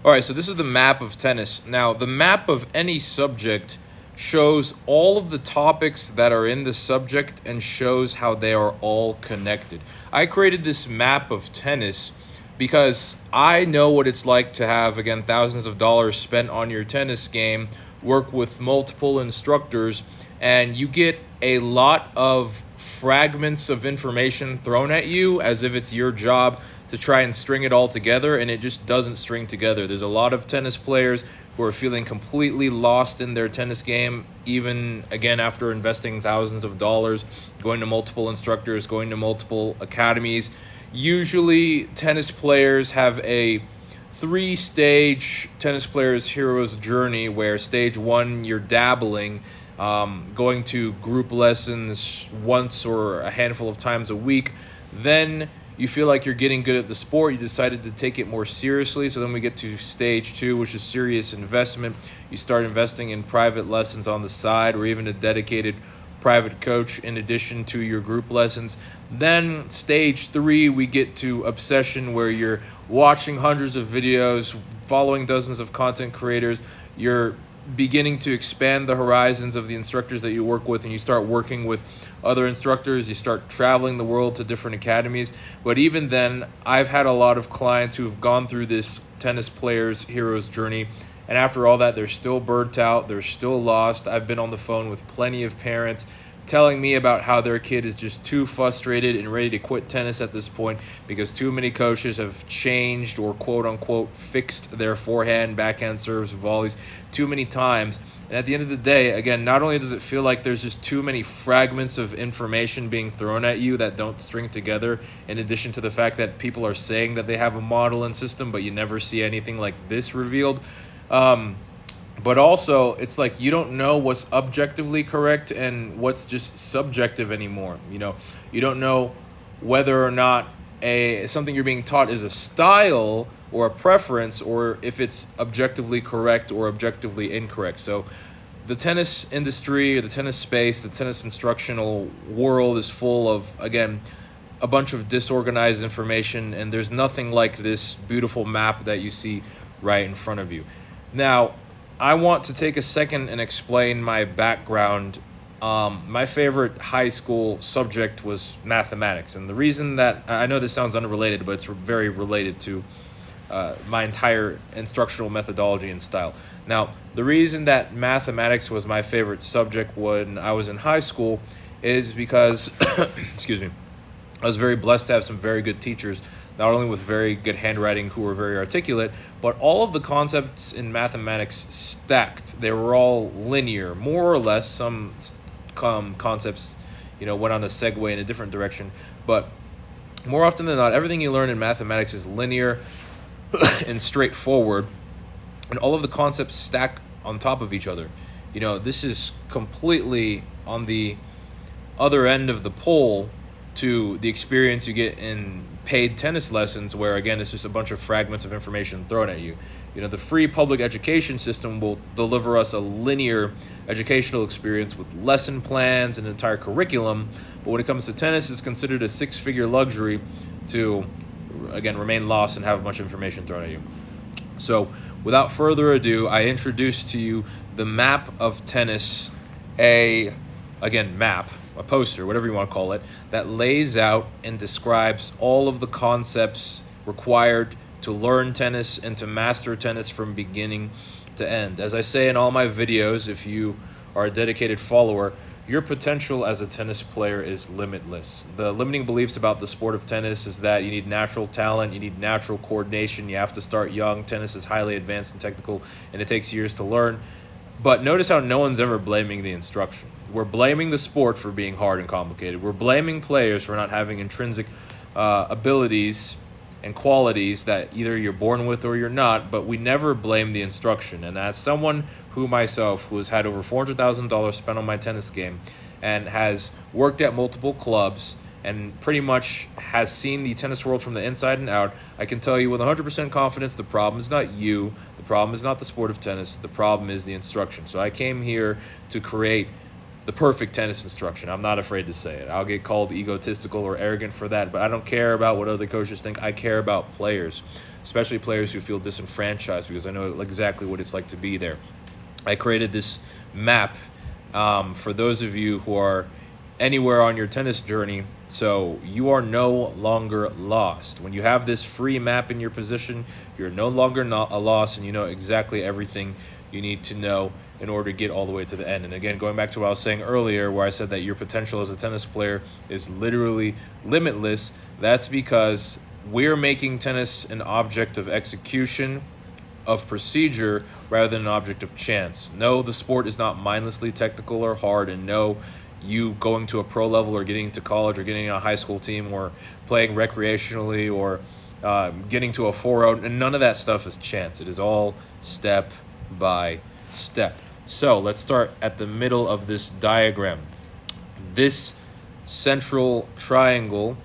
All right, so this is the map of tennis. Now, the map of any subject shows all of the topics that are in the subject and shows how they are all connected. I created this map of tennis because I know what it's like to have, again, thousands of dollars spent on your tennis game, work with multiple instructors, and you get a lot of fragments of information thrown at you as if it's your job to try and string it all together, and it just doesn't string together. There's a lot of tennis players who are feeling completely lost in their tennis game, even again after investing thousands of dollars, going to multiple instructors, going to multiple academies. Usually tennis players have a three-stage tennis player's hero's journey where stage one, you're dabbling, going to group lessons once or a handful of times a week. Then you feel like you're getting good at the sport. You decided to take it more seriously. So then we get to stage two, which is serious investment. You start investing in private lessons on the side or even a dedicated private coach in addition to your group lessons. Then stage three, we get to obsession, where you're watching hundreds of videos, following dozens of content creators. You're beginning to expand the horizons of the instructors that you work with, and you start working with other instructors. You start traveling the world to different academies. But even then, I've had a lot of clients who've gone through this tennis player's hero's journey, and after all that, they're still burnt out, they're still lost. I've been on the phone with plenty of parents telling me about how their kid is just too frustrated and ready to quit tennis at this point because too many coaches have changed or quote-unquote fixed their forehand, backhand serves, volleys too many times. And at the end of the day, again, not only does it feel like there's just too many fragments of information being thrown at you that don't string together, in addition to the fact that people are saying that they have a model and system, but you never see anything like this revealed. But also, it's like you don't know what's objectively correct and what's just subjective anymore. You don't know whether or not something you're being taught is a style or a preference, or if it's objectively correct or objectively incorrect. So the tennis industry, or the tennis space, the tennis instructional world is full of, again, a bunch of disorganized information, and there's nothing like this beautiful map that you see right in front of you. Now, I want to take a second and explain my background. My favorite high school subject was mathematics, and the reason that, I know this sounds unrelated, but it's very related to my entire instructional methodology and style. Now, the reason that mathematics was my favorite subject when I was in high school is because, excuse me, I was very blessed to have some very good teachers, not only with very good handwriting who were very articulate, but all of the concepts in mathematics stacked. They were all linear, more or less. Some concepts, went on a segue in a different direction. But more often than not, everything you learn in mathematics is linear and straightforward. And all of the concepts stack on top of each other. This is completely on the other end of the pole to the experience you get in paid tennis lessons, where again it's just a bunch of fragments of information thrown at you. The free public education system will deliver us a linear educational experience with lesson plans and an entire curriculum, but when it comes to tennis, it's considered a six-figure luxury to, again, remain lost and have a bunch of information thrown at you. So without further ado, I introduce to you the map of tennis, a poster, whatever you want to call it, that lays out and describes all of the concepts required to learn tennis and to master tennis from beginning to end. As I say in all my videos, if you are a dedicated follower, your potential as a tennis player is limitless. The limiting beliefs about the sport of tennis is that you need natural talent, you need natural coordination, you have to start young. Tennis is highly advanced and technical, and it takes years to learn. But notice how no one's ever blaming the instruction. We're blaming the sport for being hard and complicated. We're blaming players for not having intrinsic abilities and qualities that either you're born with or you're not, but we never blame the instruction. And as someone who has had over $400,000 spent on my tennis game and has worked at multiple clubs and pretty much has seen the tennis world from the inside and out, I can tell you with 100% confidence the problem is not you, the problem is not the sport of tennis, the problem is the instruction. So I came here to create the perfect tennis instruction. I'm not afraid to say it. I'll get called egotistical or arrogant for that, but I don't care about what other coaches think. I care about players, especially players who feel disenfranchised, because I know exactly what it's like to be there. I created this map for those of you who are anywhere on your tennis journey, so you are no longer lost. When you have this free map in your position, you're no longer not a loss, and you know exactly everything you need to know in order to get all the way to the end. And again, going back to what I was saying earlier, where I said that your potential as a tennis player is literally limitless, that's because we're making tennis an object of execution, of procedure, rather than an object of chance. No, the sport is not mindlessly technical or hard, and no, you going to a pro level or getting to college or getting on a high school team or playing recreationally or getting to a 4-0, and none of that stuff is chance. It is all step by step. So let's start at the middle of this diagram. This central triangle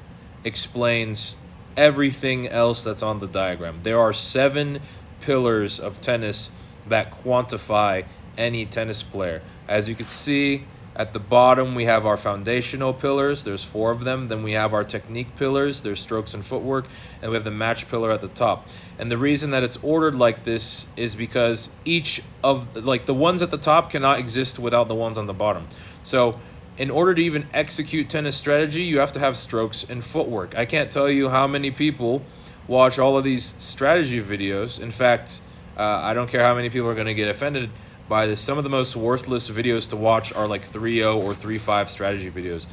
explains everything else that's on the diagram. There are 7 pillars of tennis that quantify any tennis player. As you can see, at the bottom, we have our foundational pillars. There's 4 of them. Then we have our technique pillars. There's strokes and footwork. And we have the match pillar at the top. And the reason that it's ordered like this is because each of, like, the ones at the top cannot exist without the ones on the bottom. So in order to even execute tennis strategy, you have to have strokes and footwork. I can't tell you how many people watch all of these strategy videos. In fact, I don't care how many people are going to get offended by this. Some of the most worthless videos to watch are like 3-0 or 3-5 strategy videos.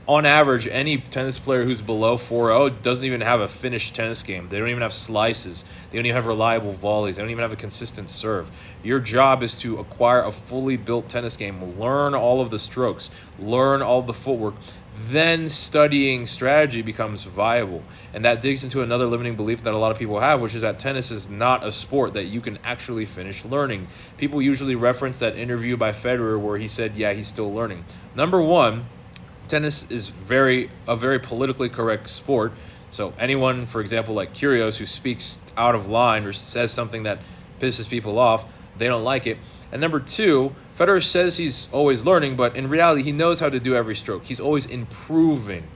On average, any tennis player who's below 4-0 doesn't even have a finished tennis game. They don't even have slices. They don't even have reliable volleys. They don't even have a consistent serve. Your job is to acquire a fully built tennis game, learn all of the strokes, learn all the footwork. Then studying strategy becomes viable. And that digs into another limiting belief that a lot of people have, which is that tennis is not a sport that you can actually finish learning. People usually reference that interview by Federer where he said, yeah, he's still learning. Number one, tennis is a very politically correct sport. So anyone, for example, like Kyrgios, who speaks out of line or says something that pisses people off, they don't like it. And number two, Federer says he's always learning, but in reality, he knows how to do every stroke. He's always improving.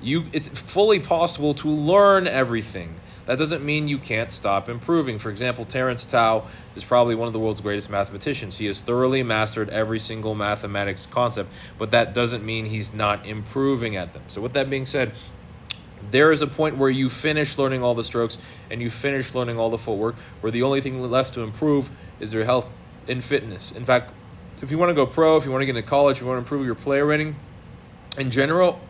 It's fully possible to learn everything. That doesn't mean you can't stop improving. For example, Terence Tao is probably one of the world's greatest mathematicians. He has thoroughly mastered every single mathematics concept, but that doesn't mean he's not improving at them. So with that being said, there is a point where you finish learning all the strokes and you finish learning all the footwork, where the only thing left to improve is your health and fitness. In fact, if you want to go pro, if you want to get into college, if you want to improve your player rating, in general,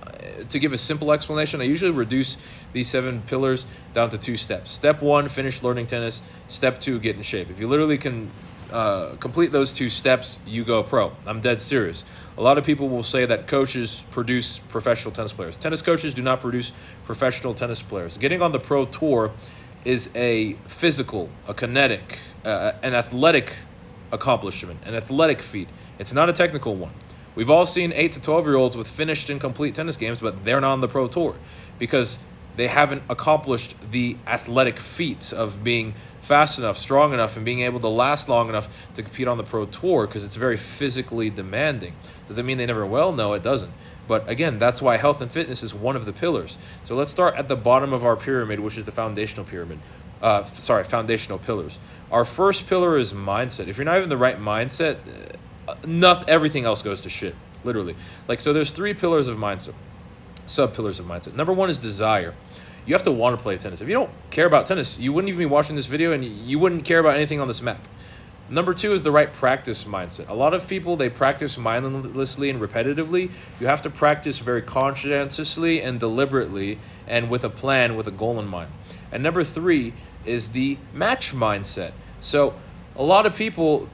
to give a simple explanation, I usually reduce these 7 pillars down to 2 steps. Step 1, finish learning tennis. Step 2, get in shape. If you literally can complete those 2 steps, you go pro. I'm dead serious. A lot of people will say that coaches produce professional tennis players. Tennis coaches do not produce professional tennis players. Getting on the pro tour is a physical, a kinetic, an athletic accomplishment, an athletic feat. It's not a technical one. We've all seen 8 to 12-year-olds with finished and complete tennis games, but they're not on the pro tour because they haven't accomplished the athletic feats of being fast enough, strong enough, and being able to last long enough to compete on the pro tour, because it's very physically demanding. Does it mean they never will? No, it doesn't. But again, that's why health and fitness is one of the pillars. So let's start at the bottom of our pyramid, which is the foundational pyramid. Foundational pillars. Our first pillar is mindset. If you're not even the right mindset, everything else goes to shit, literally. So there's 3 pillars of mindset, sub-pillars of mindset. Number 1 is desire. You have to want to play tennis. If you don't care about tennis, you wouldn't even be watching this video, and you wouldn't care about anything on this map. Number 2 is the right practice mindset. A lot of people, they practice mindlessly and repetitively. You have to practice very conscientiously and deliberately and with a plan, with a goal in mind. And number 3 is the match mindset. So a lot of people,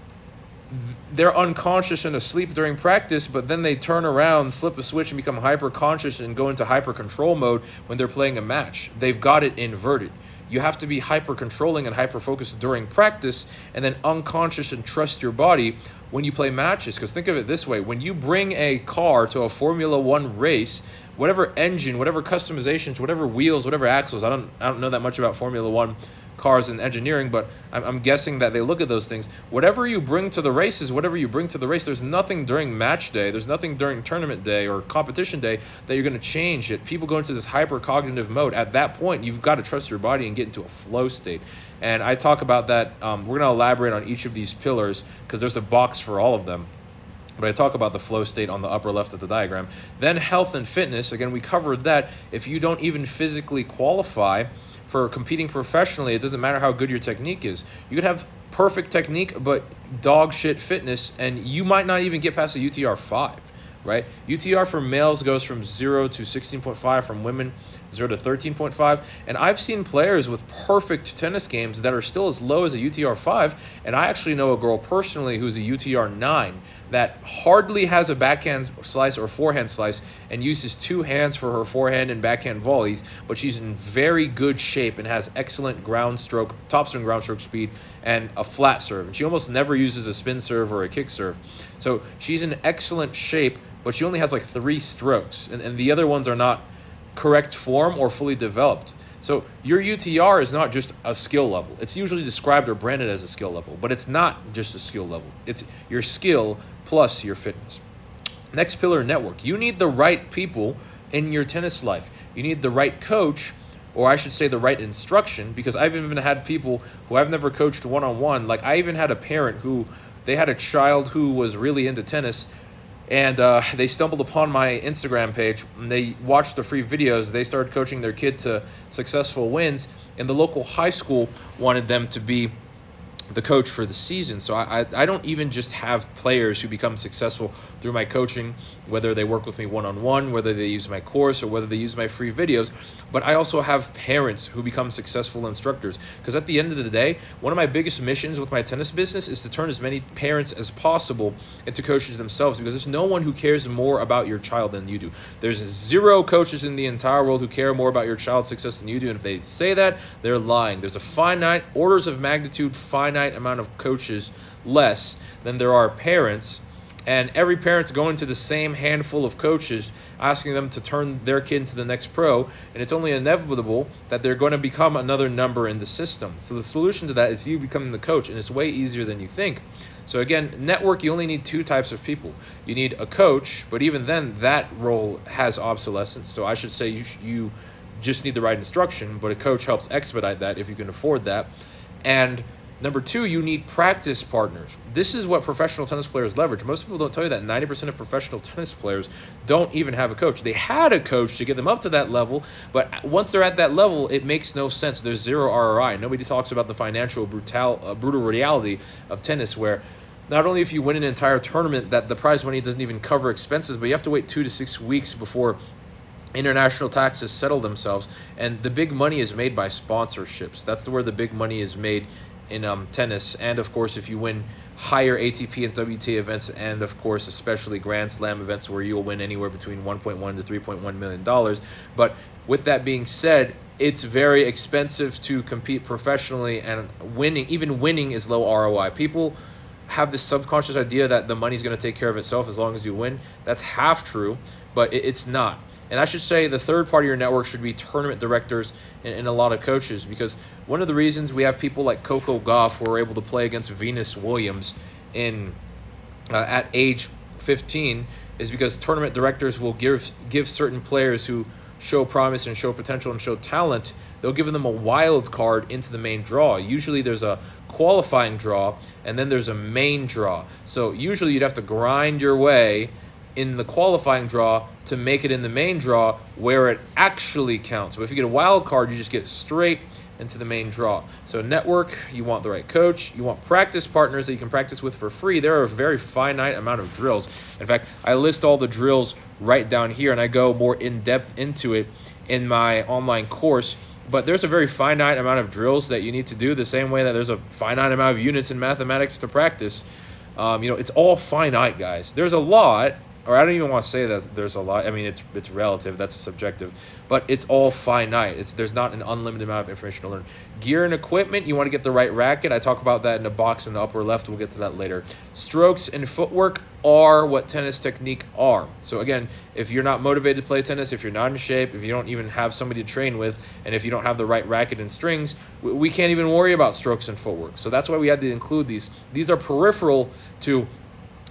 they're unconscious and asleep during practice, but then they turn around, flip a switch, and become hyper-conscious and go into hyper-control mode when they're playing a match. They've got it inverted. You have to be hyper-controlling and hyper-focused during practice, and then unconscious and trust your body when you play matches. Because think of it this way. When you bring a car to a Formula 1 race, whatever engine, whatever customizations, whatever wheels, whatever axles, I don't know that much about Formula 1, cars and engineering, but I'm guessing that they look at those things. Whatever you bring to the races, whatever you bring to the race, there's nothing during match day, there's nothing during tournament day or competition day that you're going to change it. People go into this hyper cognitive mode. At that point, you've got to trust your body and get into a flow state. And I talk about that. We're going to elaborate on each of these pillars because there's a box for all of them. But I talk about the flow state on the upper left of the diagram. Then health and fitness. Again, we covered that. If you don't even physically qualify for competing professionally, it doesn't matter how good your technique is. You could have perfect technique, but dog shit fitness, and you might not even get past a UTR 5, right? UTR for males goes from 0 to 16.5, from women 0 to 13.5. And I've seen players with perfect tennis games that are still as low as a UTR 5. And I actually know a girl personally who's a UTR 9 that hardly has a backhand slice or forehand slice and uses two hands for her forehand and backhand volleys, but she's in very good shape and has excellent ground stroke, topspin ground stroke speed, and a flat serve. And she almost never uses a spin serve or a kick serve. So she's in excellent shape, but she only has like 3 strokes, and the other ones are not correct form or fully developed. So your UTR is not just a skill level. It's usually described or branded as a skill level, but it's not just a skill level. It's your skill plus your fitness. Next pillar, network. You need the right people in your tennis life. You need the right coach, or I should say the right instruction, because I've even had people who I've never coached one-on-one. Like I even had a parent who, they had a child who was really into tennis, and they stumbled upon my Instagram page, and they watched the free videos. They started coaching their kid to successful wins, and the local high school wanted them to be the coach for the season. So I don't even just have players who become successful through my coaching, whether they work with me one-on-one, whether they use my course, or whether they use my free videos, but I also have parents who become successful instructors. Because at the end of the day, one of my biggest missions with my tennis business is to turn as many parents as possible into coaches themselves, because there's no one who cares more about your child than you do. There's 0 coaches in the entire world who care more about your child's success than you do, and if they say that, they're lying. There's a finite, orders of magnitude, finite amount of coaches less than there are parents, and every parent's going to the same handful of coaches asking them to turn their kid into the next pro, and it's only inevitable that they're going to become another number in the system. So the solution to that is you becoming the coach, and it's way easier than you think. So again, network, you only need 2 types of people. You need a coach, but even then that role has obsolescence. So I should say you just need the right instruction, but a coach helps expedite that if you can afford that. And number 2, you need practice partners. This is what professional tennis players leverage. Most people don't tell you that 90% of professional tennis players don't even have a coach. They had a coach to get them up to that level, but once they're at that level, it makes no sense. There's 0 ROI. Nobody talks about the financial brutal reality of tennis, where not only if you win an entire tournament that the prize money doesn't even cover expenses, but you have to wait 2 to 6 weeks before international taxes settle themselves, and the big money is made by sponsorships. That's where the big money is made in tennis. And of course, if you win higher ATP and WTA events, and of course especially Grand Slam events, where you'll win anywhere between $1.1 to $3.1 million. But with that being said, it's very expensive to compete professionally, and even winning is low ROI. People have this subconscious idea that the money's going to take care of itself as long as you win. That's half true, but it's not. And I should say the third part of your network should be tournament directors and a lot of coaches, because one of the reasons we have people like Coco Gauff who are able to play against Venus Williams at age 15 is because tournament directors will give certain players who show promise and show potential and show talent, they'll give them a wild card into the main draw. Usually there's a qualifying draw, and then there's a main draw. So usually you'd have to grind your way in the qualifying draw to make it in the main draw where it actually counts. But if you get a wild card, you just get straight into the main draw. So network, you want the right coach, you want practice partners that you can practice with for free. There are a very finite amount of drills. In fact, I list all the drills right down here, and I go more in depth into it in my online course. But there's a very finite amount of drills that you need to do, the same way that there's a finite amount of units in mathematics to practice. It's all finite, guys. There's a lot, or I don't even want to say that there's a lot. I mean, it's relative. That's subjective, but it's all finite. There's not an unlimited amount of information to learn. Gear and equipment. You want to get the right racket. I talk about that in the box in the upper left. We'll get to that later. Strokes and footwork are what tennis technique are. So again, if you're not motivated to play tennis, if you're not in shape, if you don't even have somebody to train with, and if you don't have the right racket and strings, we can't even worry about strokes and footwork. So that's why we had to include these. These are peripheral to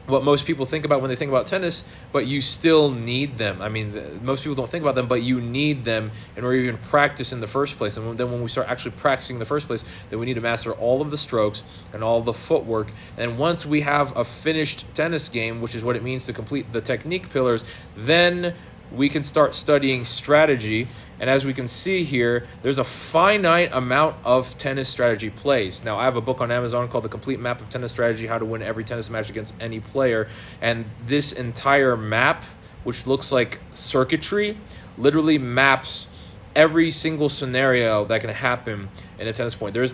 what most people think about when they think about tennis, but you still need them. I mean, most people don't think about them, but you need them in order to even practice in the first place. And then when we start actually practicing in the first place, then we need to master all of the strokes and all the footwork. And once we have a finished tennis game, which is what it means to complete the technique pillars, then we can start studying strategy. And as we can see here, there's a finite amount of tennis strategy plays. Now, I have a book on Amazon called The Complete Map of Tennis Strategy, How to Win Every Tennis Match Against Any Player. And this entire map, which looks like circuitry, literally maps every single scenario that can happen in a tennis point. There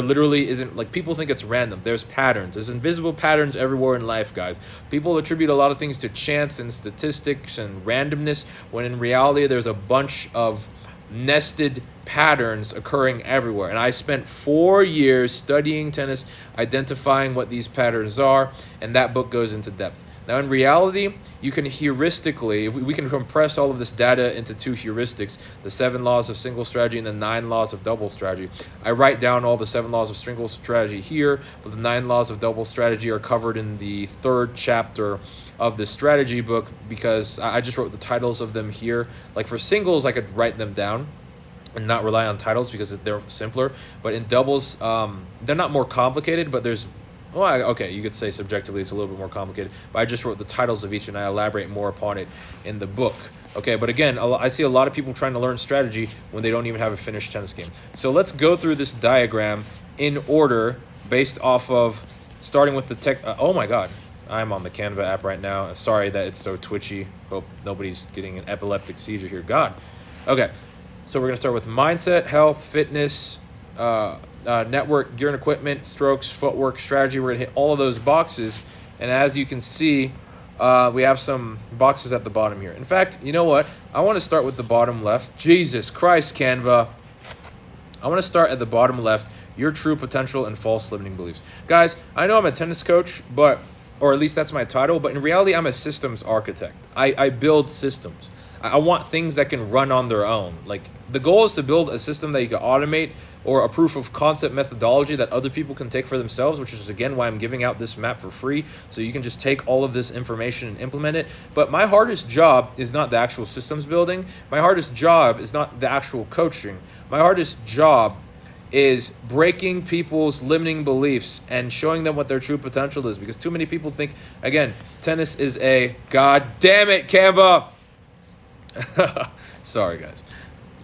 literally isn't, like, people think it's random. There's patterns. There's invisible patterns everywhere in life, guys. People attribute a lot of things to chance and statistics and randomness, when in reality there's a bunch of nested patterns occurring everywhere. And I spent 4 years studying tennis, identifying what these patterns are, and that book goes into depth. Now, in reality, you can heuristically, if we can compress all of this data into 2 heuristics, the 7 laws of single strategy and the 9 laws of double strategy. I write down all the 7 laws of single strategy here, but the 9 laws of double strategy are covered in the 3rd chapter of the strategy book, because I just wrote the titles of them here. Like for singles, I could write them down and not rely on titles because they're simpler. But in doubles, they're not more complicated, but there's, well, okay, you could say subjectively it's a little bit more complicated, but I just wrote the titles of each and I elaborate more upon it in the book. Okay, but again, I see a lot of people trying to learn strategy when they don't even have a finished tennis game. So let's go through this diagram in order based off of starting with the tech. Oh my God, I'm on the Canva app right now. Sorry that it's so twitchy. Hope nobody's getting an epileptic seizure here. God. Okay, so we're going to start with mindset, health, fitness, network, gear and equipment, strokes, footwork, strategy. We're going to hit all of those boxes. And as you can see, we have some boxes at the bottom here. In fact, you know what? I want to start with the bottom left. Jesus Christ, Canva. I want to start at the bottom left. Your true potential and false limiting beliefs. Guys, I know I'm a tennis coach, or at least that's my title, but in reality, I'm a systems architect. I build systems. I want things that can run on their own. Like, the goal is to build a system that you can automate, or a proof of concept methodology that other people can take for themselves, which is again why I'm giving out this map for free, so you can just take all of this information and implement it. But my hardest job is not the actual systems building. My hardest job is not the actual coaching. My hardest job is breaking people's limiting beliefs and showing them what their true potential is, because too many people think, again, tennis is a, god damn it, Canva. Sorry, guys.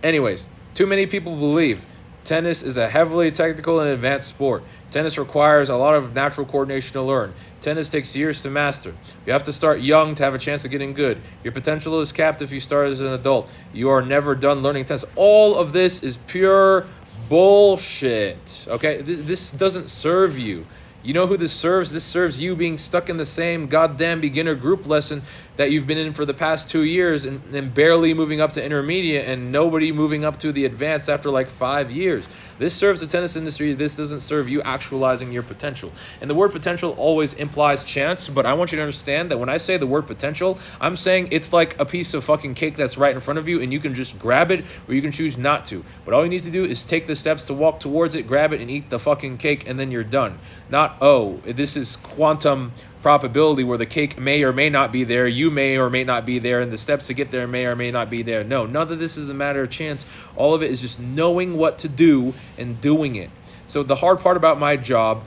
Anyways, too many people believe tennis is a heavily technical and advanced sport. Tennis requires a lot of natural coordination to learn. Tennis takes years to master. You have to start young to have a chance of getting good. Your potential is capped if you start as an adult. You are never done learning tennis. All of this is pure bullshit. Okay? This doesn't serve you. You know who this serves? This serves you being stuck in the same goddamn beginner group lesson that you've been in for the past 2 years, and barely moving up to intermediate, and nobody moving up to the advanced after like 5 years. This serves the tennis industry. This doesn't serve you actualizing your potential. And the word potential always implies chance, but I want you to understand that when I say the word potential, I'm saying it's like a piece of fucking cake that's right in front of you, and you can just grab it or you can choose not to. But all you need to do is take the steps to walk towards it, grab it, and eat the fucking cake, and then you're done. Not, oh, this is quantum probability where the cake may or may not be there, you may or may not be there, and the steps to get there may or may not be there. No, none of this is a matter of chance. All of it is just knowing what to do and doing it. So the hard part about my job,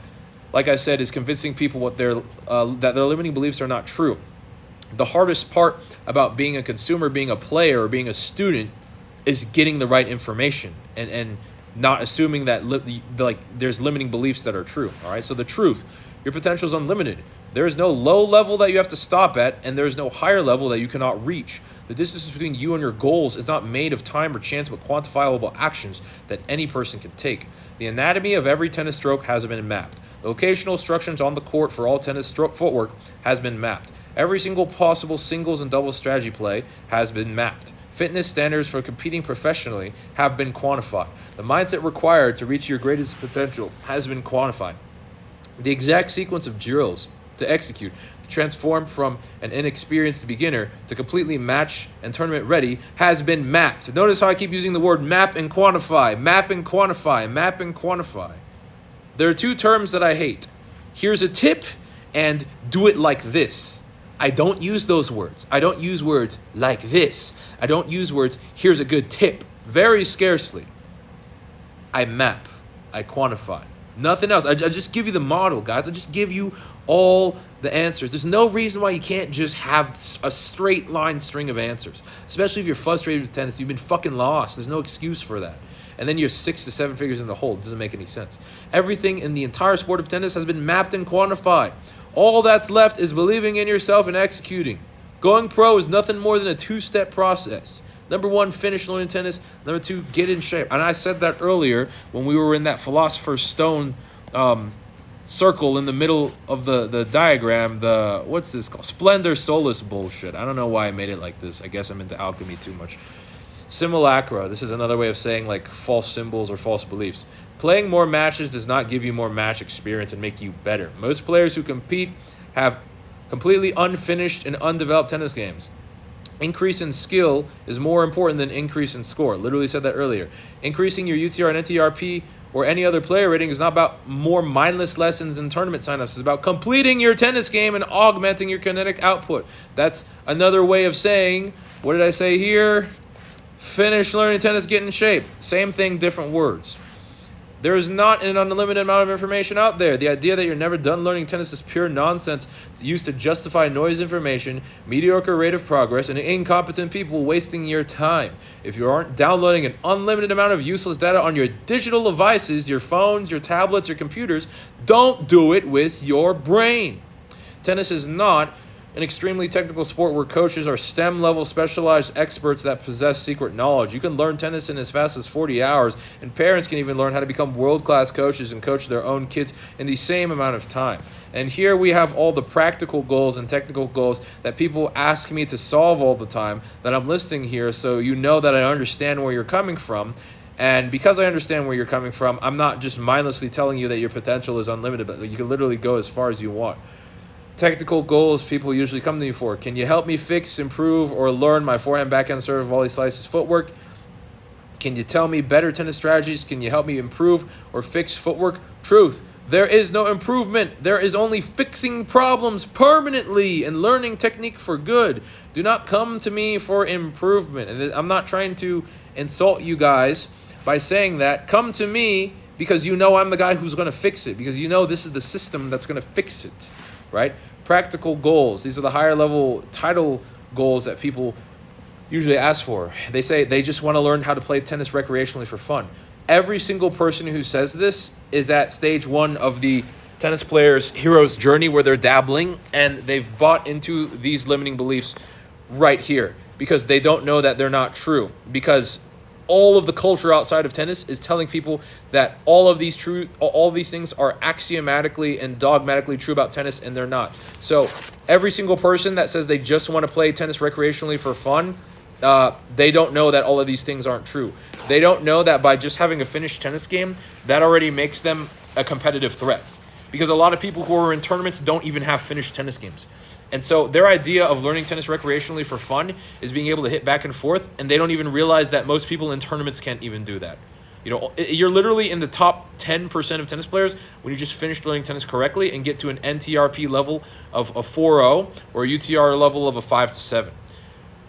like I said, is convincing people that their limiting beliefs are not true. The hardest part about being a consumer, being a player, or being a student is getting the right information and not assuming that there's limiting beliefs that are true. All right, so the truth, your potential is unlimited. There is no low level that you have to stop at, and there is no higher level that you cannot reach. The distance between you and your goals is not made of time or chance, but quantifiable actions that any person can take. The anatomy of every tennis stroke has been mapped. The locational instructions on the court for all tennis stroke footwork has been mapped. Every single possible singles and doubles strategy play has been mapped. Fitness standards for competing professionally have been quantified. The mindset required to reach your greatest potential has been quantified. The exact sequence of drills to execute to transform from an inexperienced beginner to completely match and tournament ready has been mapped. Notice how I keep using the word map and quantify, map and quantify, map and quantify. There are two terms that I hate. Here's a tip and do it like this. I don't use those words. I don't use words like this. I don't use words, here's a good tip. Very scarcely. I map. I quantify. Nothing else. I just give you the model, guys. I just give you all the answers. There's no reason why you can't just have a straight line string of answers. Especially if you're frustrated with tennis. You've been fucking lost. There's no excuse for that. And then you're 6 to 7 figures in the hole. It doesn't make any sense. Everything in the entire sport of tennis has been mapped and quantified. All that's left is believing in yourself and executing. Going pro is nothing more than a two-step process. Number one, finish learning tennis. Number two, get in shape. And I said that earlier when we were in that Philosopher's Stone circle in the middle of the diagram. What's this called? Splendor Solus bullshit. I don't know why I made it like this. I guess I'm into alchemy too much. Simulacra. This is another way of saying like false symbols or false beliefs. Playing more matches does not give you more match experience and make you better. Most players who compete have completely unfinished and undeveloped tennis games. Increase in skill is more important than increase in score. Literally said that earlier. Increasing your UTR and NTRP or any other player rating is not about more mindless lessons and tournament signups. It's about completing your tennis game and augmenting your kinetic output. That's another way of saying, what did I say here? Finish learning tennis, get in shape. Same thing, different words. There is not an unlimited amount of information out there. The idea that you're never done learning tennis is pure nonsense used to justify noise information, mediocre rate of progress, and incompetent people wasting your time. If you aren't downloading an unlimited amount of useless data on your digital devices, your phones, your tablets, your computers, don't do it with your brain. Tennis is not an extremely technical sport where coaches are STEM-level specialized experts that possess secret knowledge. You can learn tennis in as fast as 40 hours, and parents can even learn how to become world-class coaches and coach their own kids in the same amount of time. And here we have all the practical goals and technical goals that people ask me to solve all the time that I'm listing here, so you know that I understand where you're coming from. And because I understand where you're coming from, I'm not just mindlessly telling you that your potential is unlimited, but you can literally go as far as you want. Technical goals people usually come to me for. Can you help me fix, improve, or learn my forehand, backhand, serve, volley, slices, footwork? Can you tell me better tennis strategies? Can you help me improve or fix footwork? Truth. There is no improvement. There is only fixing problems permanently and learning technique for good. Do not come to me for improvement. And I'm not trying to insult you guys by saying that. Come to me because you know I'm the guy who's going to fix it. Because you know this is the system that's going to fix it. Right? Practical goals. These are the higher level title goals that people usually ask for. They say they just want to learn how to play tennis recreationally for fun. Every single person who says this is at stage one of the tennis player's hero's journey where they're dabbling and they've bought into these limiting beliefs right here because they don't know that they're not true. Because all of the culture outside of tennis is telling people that all of these things are axiomatically and dogmatically true about tennis, and they're not. So every single person that says they just want to play tennis recreationally for fun, they don't know that all of these things aren't true. They don't know that by just having a finished tennis game, that already makes them a competitive threat. Because a lot of people who are in tournaments don't even have finished tennis games. And so their idea of learning tennis recreationally for fun is being able to hit back and forth, and they don't even realize that most people in tournaments can't even do that. You know, you're literally in the top 10% of tennis players when you just finish learning tennis correctly and get to an NTRP level of a 4.0 or a UTR level of a 5 to 7.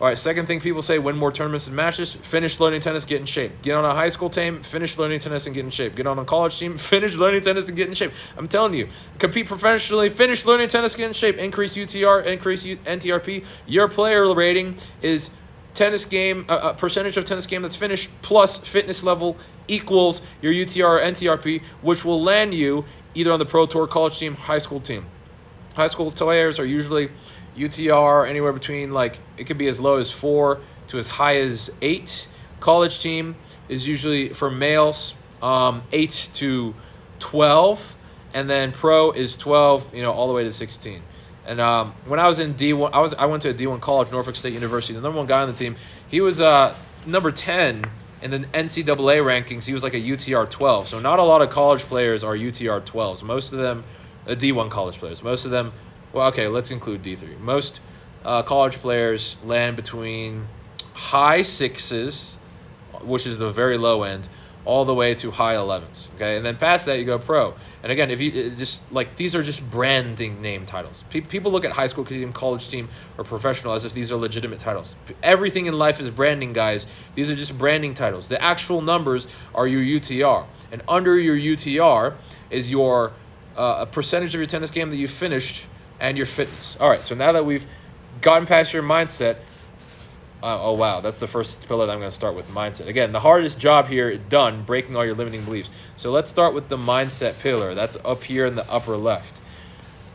All right, second thing people say, win more tournaments and matches, finish learning tennis, get in shape. Get on a high school team, finish learning tennis and get in shape. Get on a college team, finish learning tennis and get in shape. I'm telling you, compete professionally, finish learning tennis, get in shape. Increase UTR, increase NTRP. Your player rating is tennis game, a percentage of tennis game that's finished plus fitness level equals your UTR or NTRP, which will land you either on the pro tour, college team, high school team. High school players are usually UTR anywhere between, like, it could be as low as 4 to as high as 8. College team is usually for males 8 to 12, and then pro is 12, all the way to 16. And when I was in D1, I went to a D1 college, Norfolk State University. The number one guy on the team, he was number 10 in the NCAA rankings. He was like a UTR 12. So not a lot of college players are UTR 12s. Most of them, D1 college players. Most of them, well, okay, let's include D3. Most college players land between high sixes, which is the very low end, all the way to high 11s. Okay, and then past that you go pro. And again, if you just like, these are just branding name titles. People look at high school team, college team, or professional as if these are legitimate titles. Everything in life is branding, guys. These are just branding titles. The actual numbers are your UTR, and under your UTR is your a percentage of your tennis game that you finished and your fitness. All right, so now that we've gotten past your mindset. Oh, wow. That's the first pillar that I'm going to start with, mindset. Again, the hardest job here, done, breaking all your limiting beliefs. So let's start with the mindset pillar. That's up here in the upper left.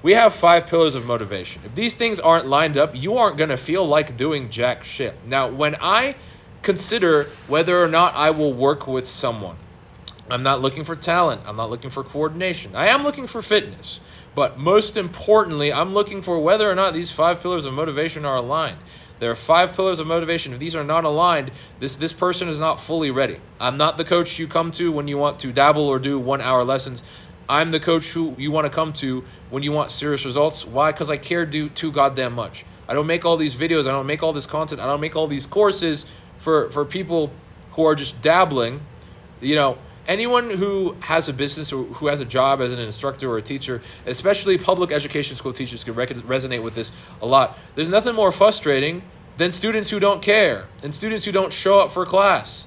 We have 5 pillars of motivation. If these things aren't lined up, you aren't going to feel like doing jack shit. Now, when I consider whether or not I will work with someone, I'm not looking for talent. I'm not looking for coordination. I am looking for fitness. But most importantly, I'm looking for whether or not these 5 pillars of motivation are aligned. There are 5 pillars of motivation. If these are not aligned, this person is not fully ready. I'm not the coach you come to when you want to dabble or do 1-hour lessons. I'm the coach who you want to come to when you want serious results. Why? Because I care too goddamn much. I don't make all these videos. I don't make all this content. I don't make all these courses for people who are just dabbling. You know, anyone who has a business or who has a job as an instructor or a teacher, especially public education school teachers, can resonate with this a lot. There's nothing more frustrating than students who don't care and students who don't show up for class.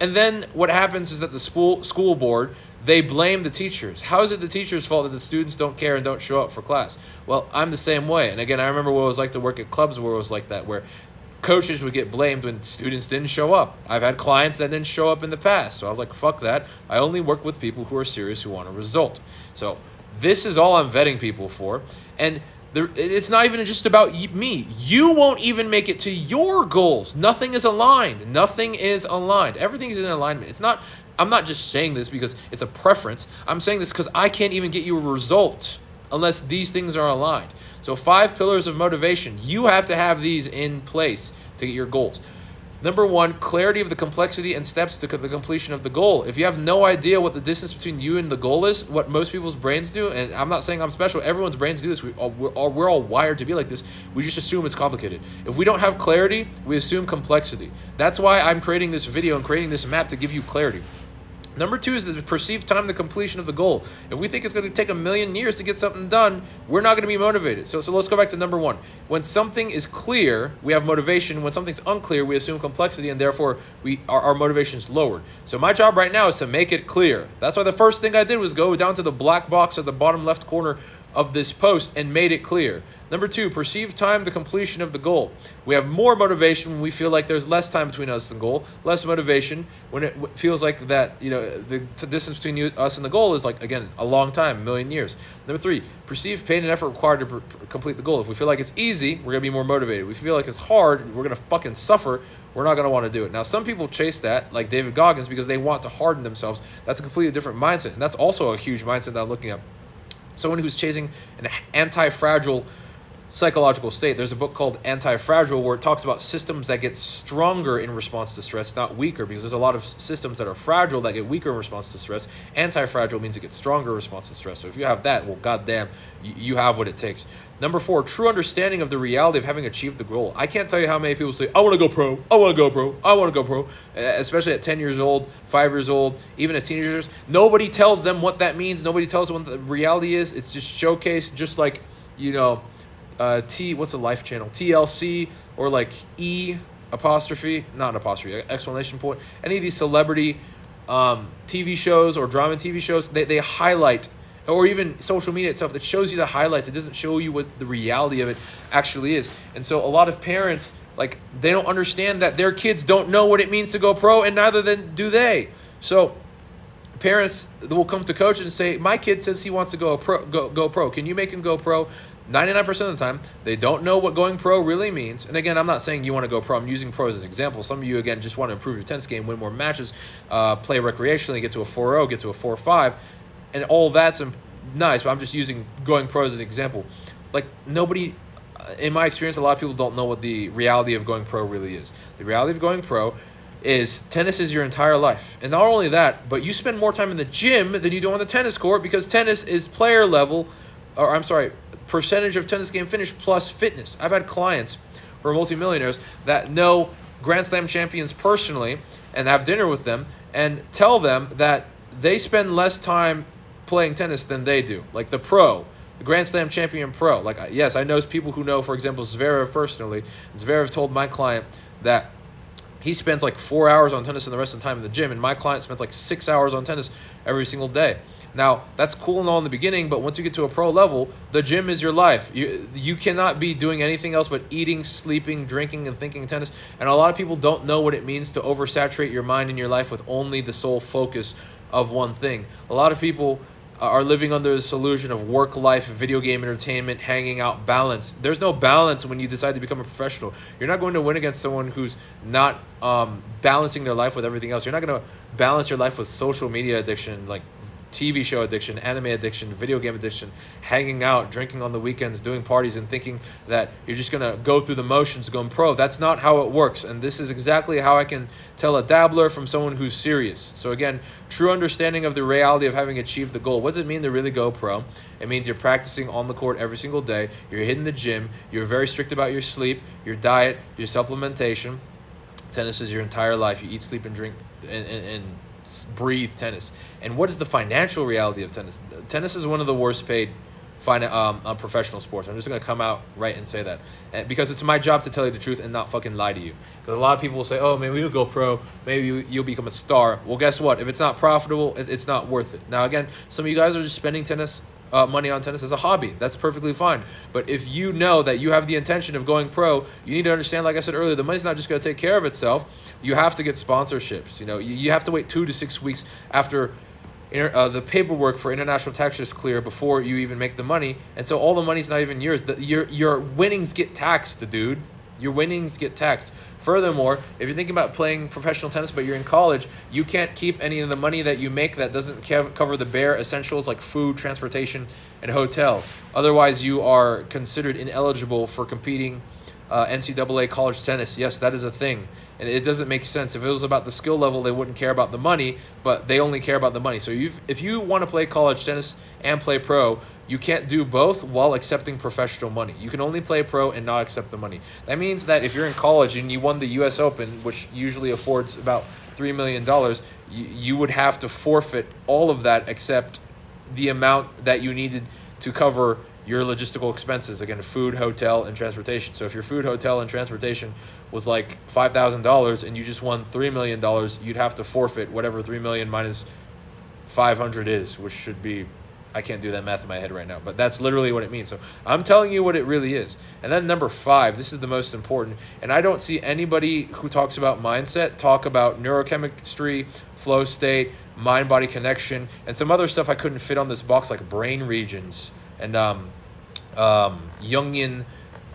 And then what happens is that the school board, they blame the teachers. How is it the teacher's fault that the students don't care and don't show up for class? Well, I'm the same way. And again, I remember what it was like to work at clubs where it was like that, where coaches would get blamed when students didn't show up. I've had clients that didn't show up in the past. So I was like, fuck that. I only work with people who are serious, who want a result. So this is all I'm vetting people for. And it's not even just about me. You won't even make it to your goals. Nothing is aligned. Nothing is aligned. Everything's in alignment. It's not. I'm not just saying this because it's a preference. I'm saying this because I can't even get you a result unless these things are aligned. So 5 pillars of motivation. You have to have these in place to get your goals. Number 1, clarity of the complexity and steps to the completion of the goal. If you have no idea what the distance between you and the goal is, what most people's brains do, and I'm not saying I'm special, everyone's brains do this. We're all wired to be like this. We just assume it's complicated. If we don't have clarity, we assume complexity. That's why I'm creating this video and creating this map to give you clarity. Number 2 is the perceived time to completion of the goal. If we think it's going to take 1,000,000 years to get something done, we're not going to be motivated. So let's go back to number 1. When something is clear, we have motivation. When something's unclear, we assume complexity, and therefore our motivation is lowered. So my job right now is to make it clear. That's why the first thing I did was go down to the black box at the bottom left corner of this post and made it clear. Number 2, perceived time to completion of the goal. We have more motivation when we feel like there's less time between us and the goal, less motivation when it feels like that, the distance between us and the goal is like, again, a long time, 1,000,000 years. Number 3, perceived pain and effort required to complete the goal. If we feel like it's easy, we're going to be more motivated. If we feel like it's hard, we're going to fucking suffer. We're not going to want to do it. Now, some people chase that, like David Goggins, because they want to harden themselves. That's a completely different mindset, and that's also a huge mindset that I'm looking at. Someone who's chasing an anti-fragile psychological state. There's a book called Anti-Fragile where it talks about systems that get stronger in response to stress, not weaker, because there's a lot of systems that are fragile that get weaker in response to stress. Anti-fragile means it gets stronger in response to stress. So if you have that, well, goddamn, you have what it takes. Number 4, true understanding of the reality of having achieved the goal. I can't tell you how many people say, I want to go pro, I want to go pro, I want to go pro, especially at 10 years old, 5 years old, even as teenagers. Nobody tells them what that means. Nobody tells them what the reality is. It's just showcased, just like, what's a life channel? TLC or like exclamation point. Any of these celebrity TV shows or drama TV shows, they highlight, or even social media itself, that shows you the highlights. It doesn't show you what the reality of it actually is. And so a lot of parents, they don't understand that their kids don't know what it means to go pro, and neither then do they. So parents will come to coach and say, my kid says he wants to go pro. Can you make him go pro? 99% of the time, they don't know what going pro really means. And again, I'm not saying you want to go pro. I'm using pro as an example. Some of you, again, just want to improve your tennis game, win more matches, play recreationally, get to a 4.0, get to a 4.5. And all that's nice, but I'm just using going pro as an example. like nobody, in my experience, a lot of people don't know what the reality of going pro really is. The reality of going pro is tennis is your entire life. And not only that, but you spend more time in the gym than you do on the tennis court, because tennis is player level, or I'm sorry, percentage of tennis game finish plus fitness. I've had clients who are multimillionaires that know Grand Slam champions personally and have dinner with them and tell them that they spend less time playing tennis than they do. Like the Grand Slam champion pro. Like, yes, I know people who know, for example, Zverev personally. Zverev told my client that he spends like 4 hours on tennis and the rest of the time in the gym, and my client spends like 6 hours on tennis every single day. Now, that's cool and all in the beginning, but once you get to a pro level, the gym is your life. You cannot be doing anything else but eating, sleeping, drinking, and thinking tennis. And a lot of people don't know what it means to oversaturate your mind and your life with only the sole focus of one thing. A lot of people are living under this illusion of work life, video game entertainment, hanging out, balance. There's no balance when you decide to become a professional. You're not going to win against someone who's not balancing their life with everything else. You're not going to balance your life with social media addiction, like TV show addiction, anime addiction, video game addiction, hanging out, drinking on the weekends, doing parties, and thinking that you're just going to go through the motions going pro. That's not how it works. And this is exactly how I can tell a dabbler from someone who's serious. So again, true understanding of the reality of having achieved the goal. What does it mean to really go pro? It means you're practicing on the court every single day. You're hitting the gym. You're very strict about your sleep, your diet, your supplementation. Tennis is your entire life. You eat, sleep, and drink and breathe tennis. And what is the financial reality of tennis? Tennis is one of the worst paid professional sports. I'm just going to come out right and say that. Because it's my job to tell you the truth and not fucking lie to you. Because a lot of people will say, oh, maybe you'll go pro. Maybe you'll become a star. Well, guess what? If it's not profitable, it's not worth it. Now, again, some of you guys are just spending money on tennis as a hobby. That's perfectly fine. But if you know that you have the intention of going pro, you need to understand, like I said earlier, the money's not just going to take care of itself. You have to get sponsorships. You have to wait 2 to 6 weeks after the paperwork for international tax is clear before you even make the money. And so all the money's not even yours. Your winnings get taxed, dude. Your winnings get taxed. Furthermore, if you're thinking about playing professional tennis but you're in college, you can't keep any of the money that you make that doesn't cover the bare essentials like food, transportation, and hotel. Otherwise, you are considered ineligible for competing NCAA college tennis. Yes, that is a thing. And it doesn't make sense. If it was about the skill level, they wouldn't care about the money, but they only care about the money. So if you want to play college tennis and play pro, you can't do both while accepting professional money. You can only play pro and not accept the money. That means that if you're in college and you won the U.S. Open, which usually affords about $3 million, you would have to forfeit all of that except the amount that you needed to cover your logistical expenses. Again, food, hotel, and transportation. So if your food, hotel, and transportation was like $5,000 and you just won $3 million, you'd have to forfeit whatever $3 million minus 500 is, which should be, I can't do that math in my head right now, but that's literally what it means. So I'm telling you what it really is. And then number 5, this is the most important. And I don't see anybody who talks about mindset talk about neurochemistry, flow state, mind-body connection, and some other stuff I couldn't fit on this box, like brain regions and Jungian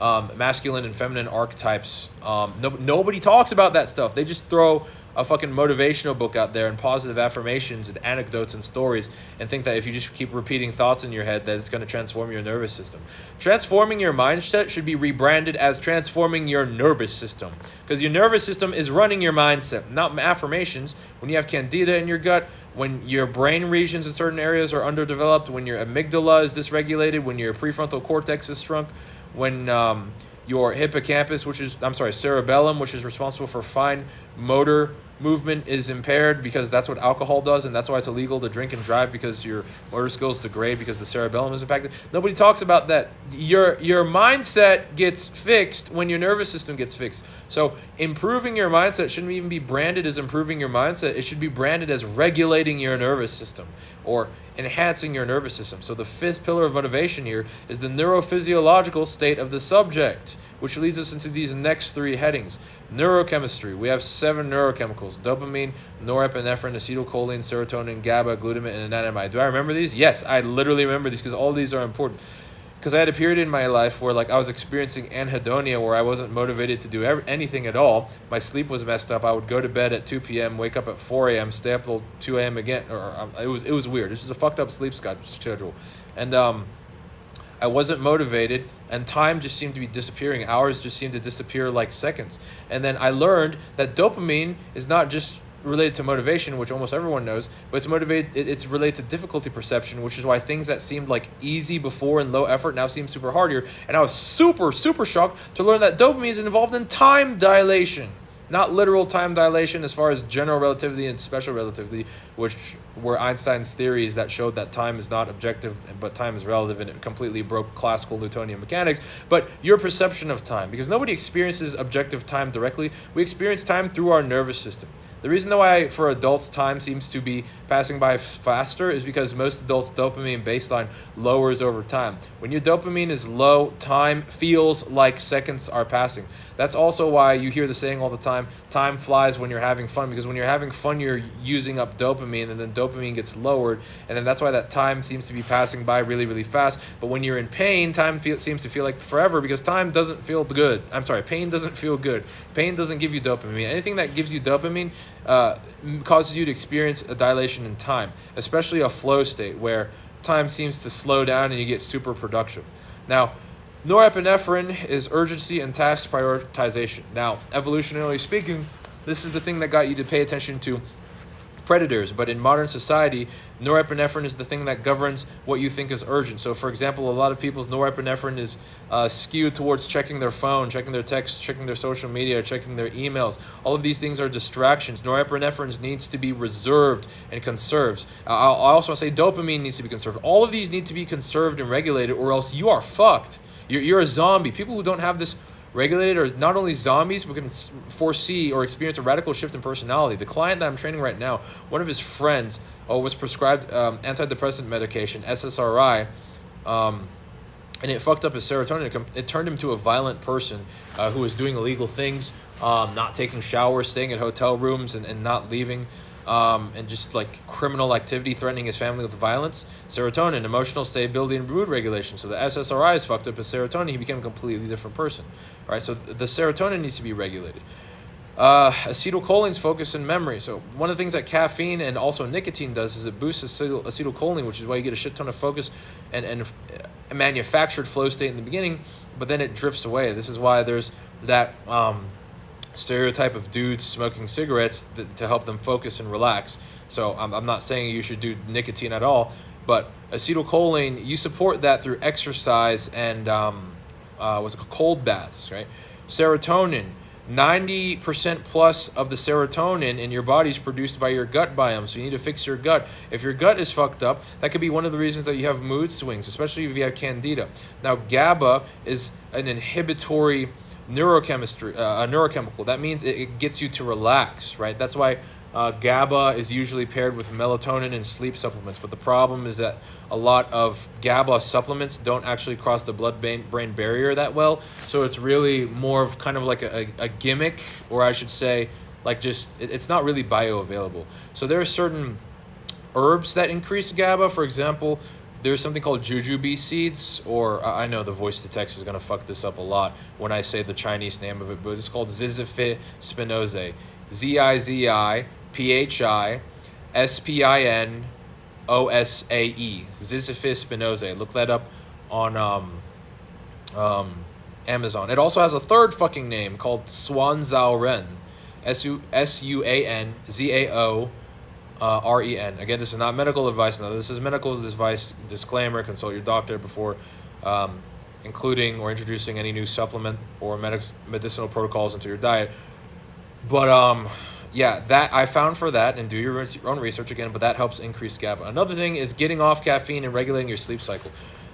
masculine and feminine archetypes. Nobody talks about that stuff. They just throw a fucking motivational book out there and positive affirmations and anecdotes and stories and think that if you just keep repeating thoughts in your head that it's going to transform your nervous system. Transforming your mindset should be rebranded as transforming your nervous system, because your nervous system is running your mindset, not affirmations. When you have candida in your gut, when your brain regions in certain areas are underdeveloped, when your amygdala is dysregulated, when your prefrontal cortex is shrunk, when your hippocampus, cerebellum, which is responsible for fine motor movement, is impaired, because that's what alcohol does, and that's why it's illegal to drink and drive, because your motor skills degrade because the cerebellum is impacted. Nobody talks about that. Your mindset gets fixed when your nervous system gets fixed. So improving your mindset shouldn't even be branded as improving your mindset. It should be branded as regulating your nervous system or enhancing your nervous system. So the 5th pillar of motivation here is the neurophysiological state of the subject, which leads us into these next 3 headings. Neurochemistry. We have 7 neurochemicals: dopamine, norepinephrine, acetylcholine, serotonin, GABA, glutamate, and anandamide. Do I remember these? Yes, I literally remember these because all these are important. Because I had a period in my life where I was experiencing anhedonia, where I wasn't motivated to do anything at all. My sleep was messed up. I would go to bed at 2 p.m., wake up at 4 a.m., stay up till 2 a.m. again. It was weird. This is a fucked up sleep schedule. And I wasn't motivated, and time just seemed to be disappearing. Hours just seemed to disappear like seconds. And then I learned that dopamine is not just related to motivation, which almost everyone knows, but it's related to difficulty perception, which is why things that seemed like easy before and low effort now seem super hard here. And I was super shocked to learn that dopamine is involved in time dilation. Not literal time dilation as far as general relativity and special relativity, which were Einstein's theories that showed that time is not objective, but time is relative, and it completely broke classical Newtonian mechanics. But your perception of time, because nobody experiences objective time directly, we experience time through our nervous system. The reason why for adults time seems to be passing by faster is because most adults' dopamine baseline lowers over time. When your dopamine is low, time feels like seconds are passing. That's also why you hear the saying all the time flies when you're having fun, because when you're having fun, you're using up dopamine, and then dopamine gets lowered, and then that's why that time seems to be passing by really fast. But when you're in pain, seems to feel like forever, because time doesn't feel good. Pain doesn't feel good. Pain doesn't give you dopamine. Anything that gives you dopamine causes you to experience a dilation in time, especially a flow state where time seems to slow down and you get super productive. Now, norepinephrine is urgency and task prioritization. Now, evolutionarily speaking, this is the thing that got you to pay attention to predators, but in modern society, norepinephrine is the thing that governs what you think is urgent. So, for example, a lot of people's norepinephrine is skewed towards checking their phone, checking their texts, checking their social media, checking their emails. All of these things are distractions. Norepinephrine needs to be reserved and conserved. I also want to say dopamine needs to be conserved. All of these need to be conserved and regulated, or else you are fucked. You're a zombie. People who don't have this regulated are not only zombies, but can foresee or experience a radical shift in personality. The client that I'm training right now, one of his friends was prescribed antidepressant medication, SSRI, and it fucked up his serotonin. It turned him to a violent person who was doing illegal things, not taking showers, staying in hotel rooms, and not leaving. And just like criminal activity, threatening his family with violence. Serotonin, emotional stability and mood regulation. So the SSRIs fucked up his serotonin. He became a completely different person. All right, so the serotonin needs to be regulated. Acetylcholine's focus and memory. So one of the things that caffeine and also nicotine does is it boosts acetylcholine, which is why you get a shit ton of focus and a manufactured flow state in the beginning, but then it drifts away. This is why there's that stereotype of dudes smoking cigarettes to help them focus and relax. So I'm not saying you should do nicotine at all, but acetylcholine, you support that through exercise and cold baths, right? Serotonin, 90% plus of the serotonin in your body is produced by your gut biome, so you need to fix your gut. If your gut is fucked up, that could be one of the reasons that you have mood swings, especially if you have candida. Now, GABA is an inhibitory neurochemical. That means it gets you to relax, right? That's why GABA is usually paired with melatonin and sleep supplements. But the problem is that a lot of GABA supplements don't actually cross the blood-brain barrier that well. So it's really more of kind of like a gimmick, or I should say, like just it's not really bioavailable. So there are certain herbs that increase GABA. For example, there's something called jujube seeds, or I know the voice to text is going to fuck this up a lot when I say the Chinese name of it, but it's called Ziziphi spinosae. Ziziphi spinosae. Ziziphi spinosae. Look that up on Amazon. It also has a third fucking name called Suanzao Suanzao REN. Again, this is not medical advice. No, this is medical advice. Disclaimer: consult your doctor before including or introducing any new supplement or medicinal protocols into your diet. But yeah, that I found for that, and do your own research again. But that helps increase GABA. Another thing is getting off caffeine and regulating your sleep cycle.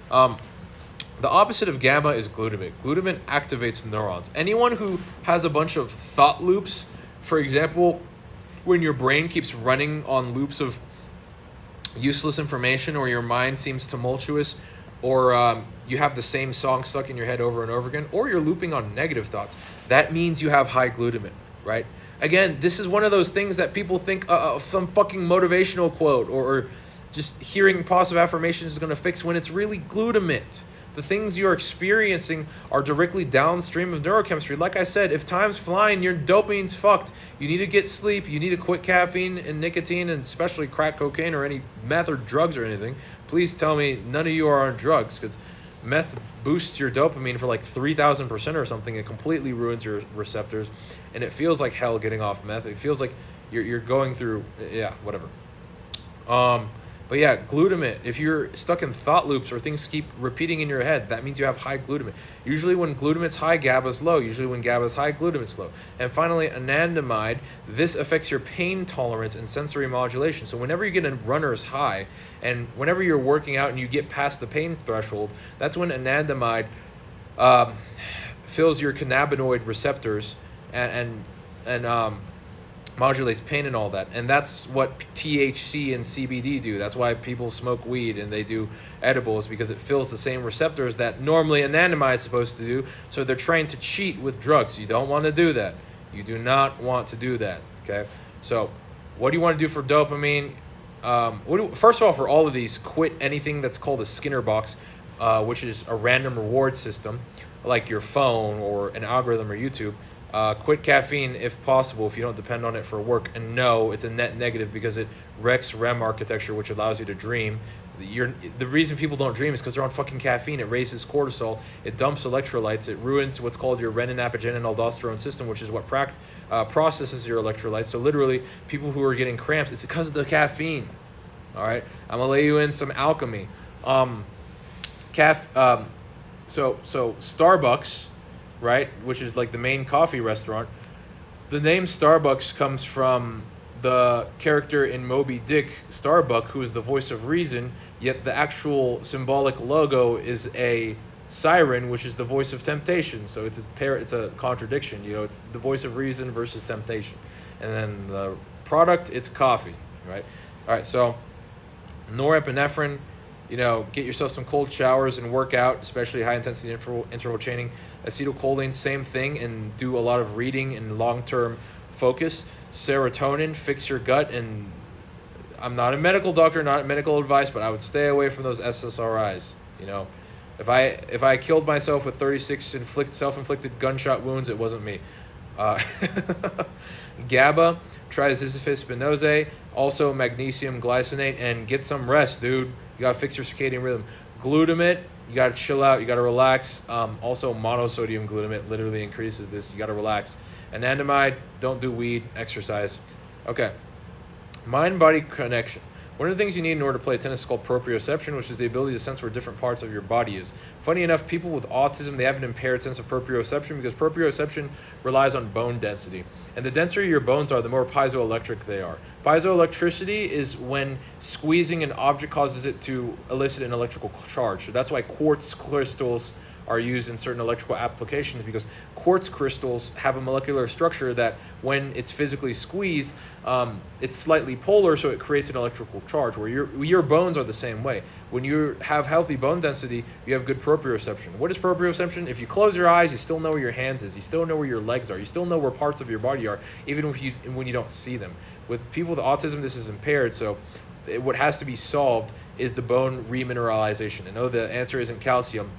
The opposite of GABA is glutamate. Glutamate activates neurons. Anyone who has a bunch of thought loops, for example, when your brain keeps running on loops of useless information, or your mind seems tumultuous, or you have the same song stuck in your head over and over again, or you're looping on negative thoughts, that means you have high glutamate, right? Again, this is one of those things that people think some fucking motivational quote or just hearing positive affirmations is going to fix, when it's really glutamate. The things you're experiencing are directly downstream of neurochemistry. Like I said, if time's flying, your dopamine's fucked. You need to get sleep. You need to quit caffeine and nicotine, and especially crack cocaine or any meth or drugs or anything. Please tell me none of you are on drugs, because Meth boosts your dopamine for like 3,000% or something. It completely ruins your receptors, and it feels like hell getting off meth. It feels like you're going through, yeah, whatever. But yeah, glutamate. If you're stuck in thought loops or things keep repeating in your head, that means you have high glutamate. Usually when glutamate's high, GABA's low. Usually when GABA's high, glutamate's low. And finally, anandamide. This affects your pain tolerance and sensory modulation. So whenever you get a runner's high, and whenever you're working out and you get past the pain threshold, that's when anandamide fills your cannabinoid receptors and modulates pain and all that. And that's what THC and CBD do. That's why people smoke weed and they do edibles, because it fills the same receptors that normally anandamide is supposed to do. So they're trying to cheat with drugs. You don't want to do that. You do not want to do that. Okay. So what do you want to do for dopamine? First of all, for all of these, quit anything that's called a Skinner box, which is a random reward system, like your phone or an algorithm or YouTube. Quit caffeine if possible, if you don't depend on it for work. And no, it's a net negative because it wrecks REM architecture, which allows you to dream. The reason people don't dream is because they're on fucking caffeine. It raises cortisol. It dumps electrolytes. It ruins what's called your renin, apigenin, aldosterone system, which is what processes your electrolytes. So literally, people who are getting cramps, it's because of the caffeine. All right, I'm gonna lay you in some alchemy. So Starbucks, right, which is like the main coffee restaurant. The name Starbucks comes from the character in Moby Dick, Starbuck, who is the voice of reason, yet the actual symbolic logo is a siren, which is the voice of temptation. So it's a contradiction, it's the voice of reason versus temptation. And then the product, it's coffee, right? All right, so norepinephrine, get yourself some cold showers and work out, especially high intensity interval training. Acetylcholine, same thing, and do a lot of reading and long-term focus. Serotonin, fix your gut. And I'm not a medical doctor, not medical advice, but I would stay away from those SSRIs. If I killed myself with 36 self-inflicted gunshot wounds, it wasn't me. GABA, try Ziziphus spinozae, also magnesium glycinate, and get some rest, dude. You gotta fix your circadian rhythm. Glutamate, you gotta chill out, you gotta relax. Also, monosodium glutamate literally increases this. You gotta relax. Anandamide, don't do weed, exercise. Okay. Mind-body connection. One of the things you need in order to play tennis is called proprioception, which is the ability to sense where different parts of your body is. Funny enough, people with autism, they have an impaired sense of proprioception because proprioception relies on bone density. And the denser your bones are, the more piezoelectric they are. Piezoelectricity is when squeezing an object causes it to elicit an electrical charge. So that's why quartz crystals are used in certain electrical applications, because quartz crystals have a molecular structure that when it's physically squeezed, it's slightly polar, so it creates an electrical charge, where your bones are the same way. When you have healthy bone density, you have good proprioception. What is proprioception? If you close your eyes, you still know where your hands is, you still know where your legs are, you still know where parts of your body are, even when you don't see them. With people with autism, this is impaired, so what has to be solved is the bone remineralization. And no, the answer isn't calcium.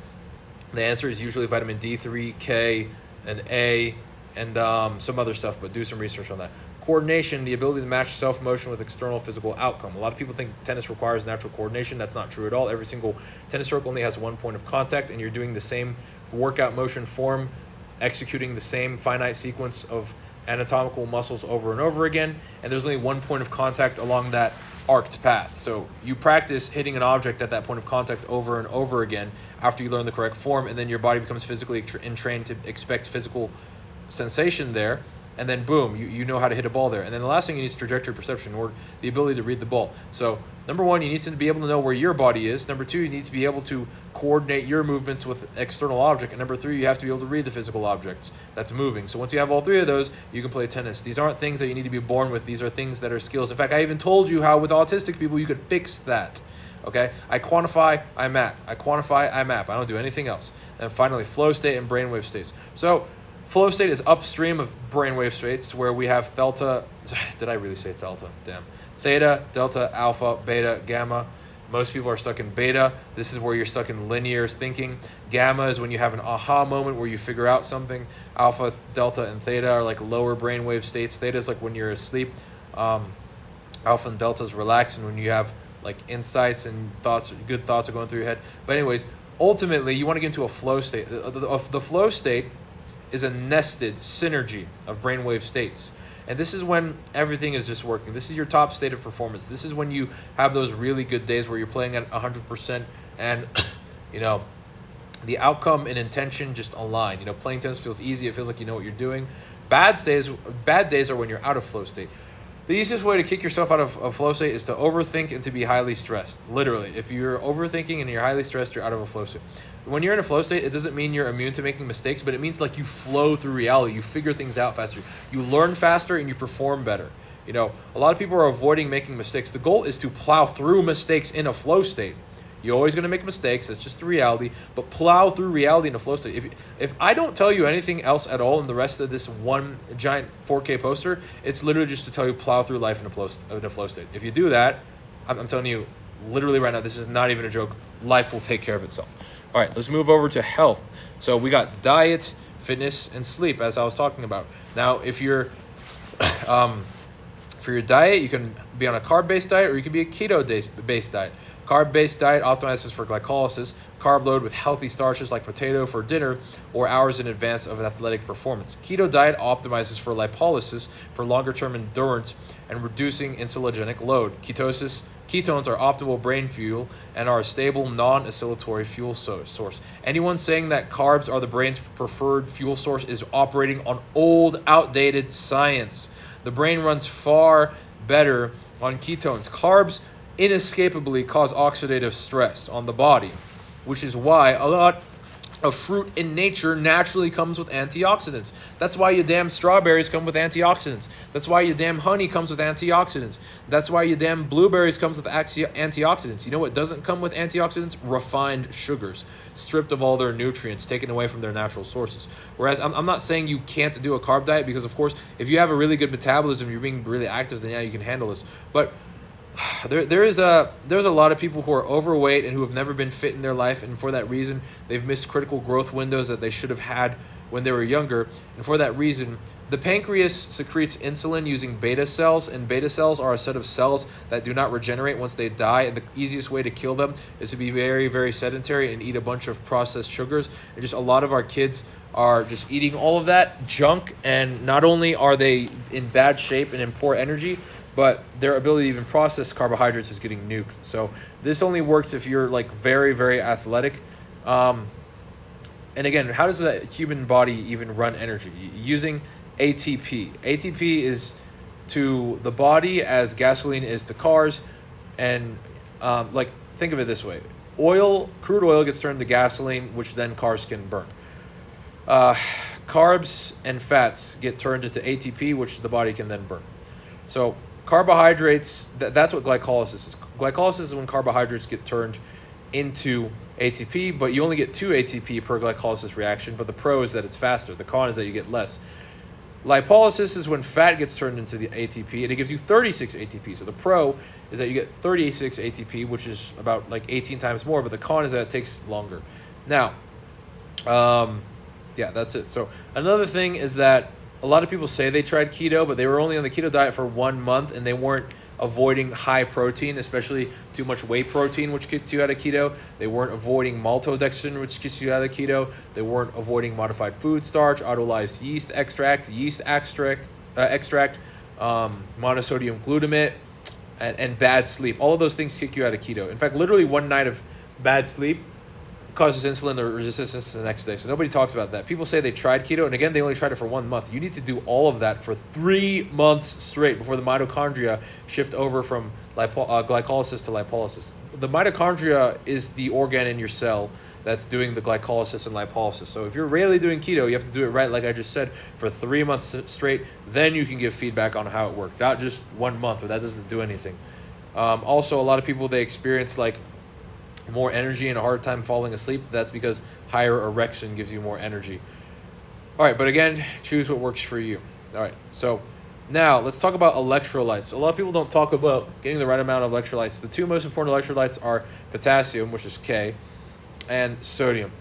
The answer is usually vitamin D3, K, and A, and some other stuff, but do some research on that. Coordination, the ability to match self-motion with external physical outcome. A lot of people think tennis requires natural coordination. That's not true at all. Every single tennis stroke only has one point of contact, and you're doing the same workout motion form, executing the same finite sequence of anatomical muscles over and over again, and there's only one point of contact along that arced path. So you practice hitting an object at that point of contact over and over again after you learn the correct form, and then your body becomes physically entrained to expect physical sensation there, and then boom, you know how to hit a ball there. And then the last thing you need is trajectory perception, or the ability to read the ball. So number one, you need to be able to know where your body is. Number two, you need to be able to coordinate your movements with external object. And number three, you have to be able to read the physical objects that's moving. So once you have all three of those, you can play tennis. These aren't things that you need to be born with. These are things that are skills. In fact, I even told you how with autistic people you could fix that. Okay, I quantify, I map. I quantify, I map. I don't do anything else. And finally, flow state and brainwave states. So flow state is upstream of brainwave states, where we have theta. Did I really say theta? Damn. Theta, delta, alpha, beta, gamma. Most people are stuck in beta. This is where you're stuck in linear thinking. Gamma is when you have an aha moment where you figure out something. Alpha, delta, and theta are like lower brainwave states. Theta is like when you're asleep. Alpha and delta is relaxed, and when you have like insights and thoughts, good thoughts are going through your head. But anyways, Ultimately, you want to get into a flow state. The flow state is a nested synergy of brainwave states. And this is when everything is just working. This is your top state of performance. This is when you have those really good days where you're playing at 100% and, you know, the outcome and intention just align. You know, playing tennis feels easy. It feels like you know what you're doing. Bad days are when you're out of flow state. The easiest way to kick yourself out of flow state is to overthink and to be highly stressed. Literally, if you're overthinking and you're highly stressed, you're out of a flow state. When you're in a flow state, it doesn't mean you're immune to making mistakes, but it means like you flow through reality. You figure things out faster. You learn faster and you perform better. You know, a lot of people are avoiding making mistakes. The goal is to plow through mistakes in a flow state. You're always going to make mistakes. That's just the reality. But plow through reality in a flow state. If I don't tell you anything else at all in the rest of this one giant 4K poster, it's literally just to tell you plow through life in a flow state. If you do that, I'm telling you, literally right now, this is not even a joke. Life will take care of itself. All right, let's move over to health. So we got diet, fitness, and sleep, as I was talking about. Now, if you're for your diet, you can be on a carb-based diet or you can be a keto-based diet. Carb-based diet optimizes for glycolysis, carb load with healthy starches like potato for dinner or hours in advance of athletic performance. Keto diet optimizes for lipolysis for longer-term endurance and reducing insulinogenic load. Ketones are optimal brain fuel and are a stable, non-oscillatory fuel source. Anyone saying that carbs are the brain's preferred fuel source is operating on old, outdated science. The brain runs far better on ketones. Carbs inescapably cause oxidative stress on the body, which is why a lot of fruit in nature naturally comes with antioxidants. That's why your damn strawberries come with antioxidants. That's why your damn honey comes with antioxidants. That's why your damn blueberries comes with antioxidants. You know what doesn't come with antioxidants? Refined sugars, stripped of all their nutrients, taken away from their natural sources. Whereas I'm not saying you can't do a carb diet, because of course, if you have a really good metabolism, you're being really active, then yeah, you can handle this. But there's a lot of people who are overweight and who have never been fit in their life, and for that reason they've missed critical growth windows that they should have had when they were younger. And for that reason, the pancreas secretes insulin using beta cells, and beta cells are a set of cells that do not regenerate once they die, and the easiest way to kill them is to be very, very sedentary and eat a bunch of processed sugars. And just a lot of our kids are just eating all of that junk, and not only are they in bad shape and in poor energy, but their ability to even process carbohydrates is getting nuked. So this only works if you're like very, very athletic. And again, how does the human body even run energy? Using ATP. ATP is to the body as gasoline is to cars. And like, think of it this way. Crude oil gets turned to gasoline, which then cars can burn. Carbs and fats get turned into ATP, which the body can then burn. So carbohydrates, that's what glycolysis is. Glycolysis is when carbohydrates get turned into ATP, but you only get 2 ATP per glycolysis reaction, but the pro is that it's faster. The con is that you get less. Lipolysis is when fat gets turned into the ATP, and it gives you 36 ATP. So the pro is that you get 36 ATP, which is about like 18 times more, but the con is that it takes longer. Now, yeah, that's it. So another thing is that a lot of people say they tried keto, but they were only on the keto diet for 1 month, and they weren't avoiding high protein, especially too much whey protein, which gets you out of keto. They weren't avoiding maltodextrin, which gets you out of keto. They weren't avoiding modified food starch, autolyzed yeast extract, monosodium glutamate, and bad sleep. All of those things kick you out of keto. In fact, literally one night of bad sleep causes insulin resistance the next day. So nobody talks about that. People say they tried keto, and again, they only tried it for 1 month. You need to do all of that for 3 months straight before the mitochondria shift over from glycolysis to lipolysis. The mitochondria is the organ in your cell that's doing the glycolysis and lipolysis. So if you're really doing keto, you have to do it right, like I just said, for 3 months straight. Then you can give feedback on how it worked, not just 1 month, but that doesn't do anything. Also, a lot of people, they experience like more energy and a hard time falling asleep. That's because higher erection gives you more energy. All right, but again, choose what works for you. All right, so now let's talk about electrolytes. A lot of people don't talk about getting the right amount of electrolytes. The 2 most important electrolytes are potassium, which is K, and sodium.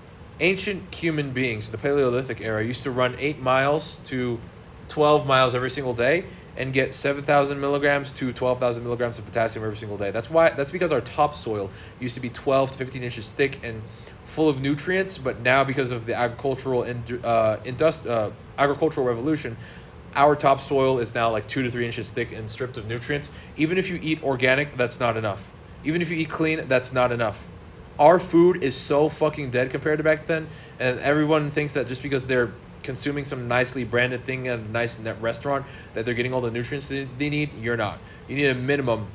Ancient human beings in the Paleolithic era used to run 8 miles to 12 miles every single day and get 7,000 milligrams to 12,000 milligrams of potassium every single day. That's because our topsoil used to be 12 to 15 inches thick, and full of nutrients, but now because of the agricultural revolution, our topsoil is now like 2 to 3 inches thick and stripped of nutrients. Even if you eat organic, that's not enough. Even if you eat clean, that's not enough. Our food is so fucking dead compared to back then, and everyone thinks that just because they're consuming some nicely branded thing at a nice net restaurant that they're getting all the nutrients they need. You're not. You need a minimum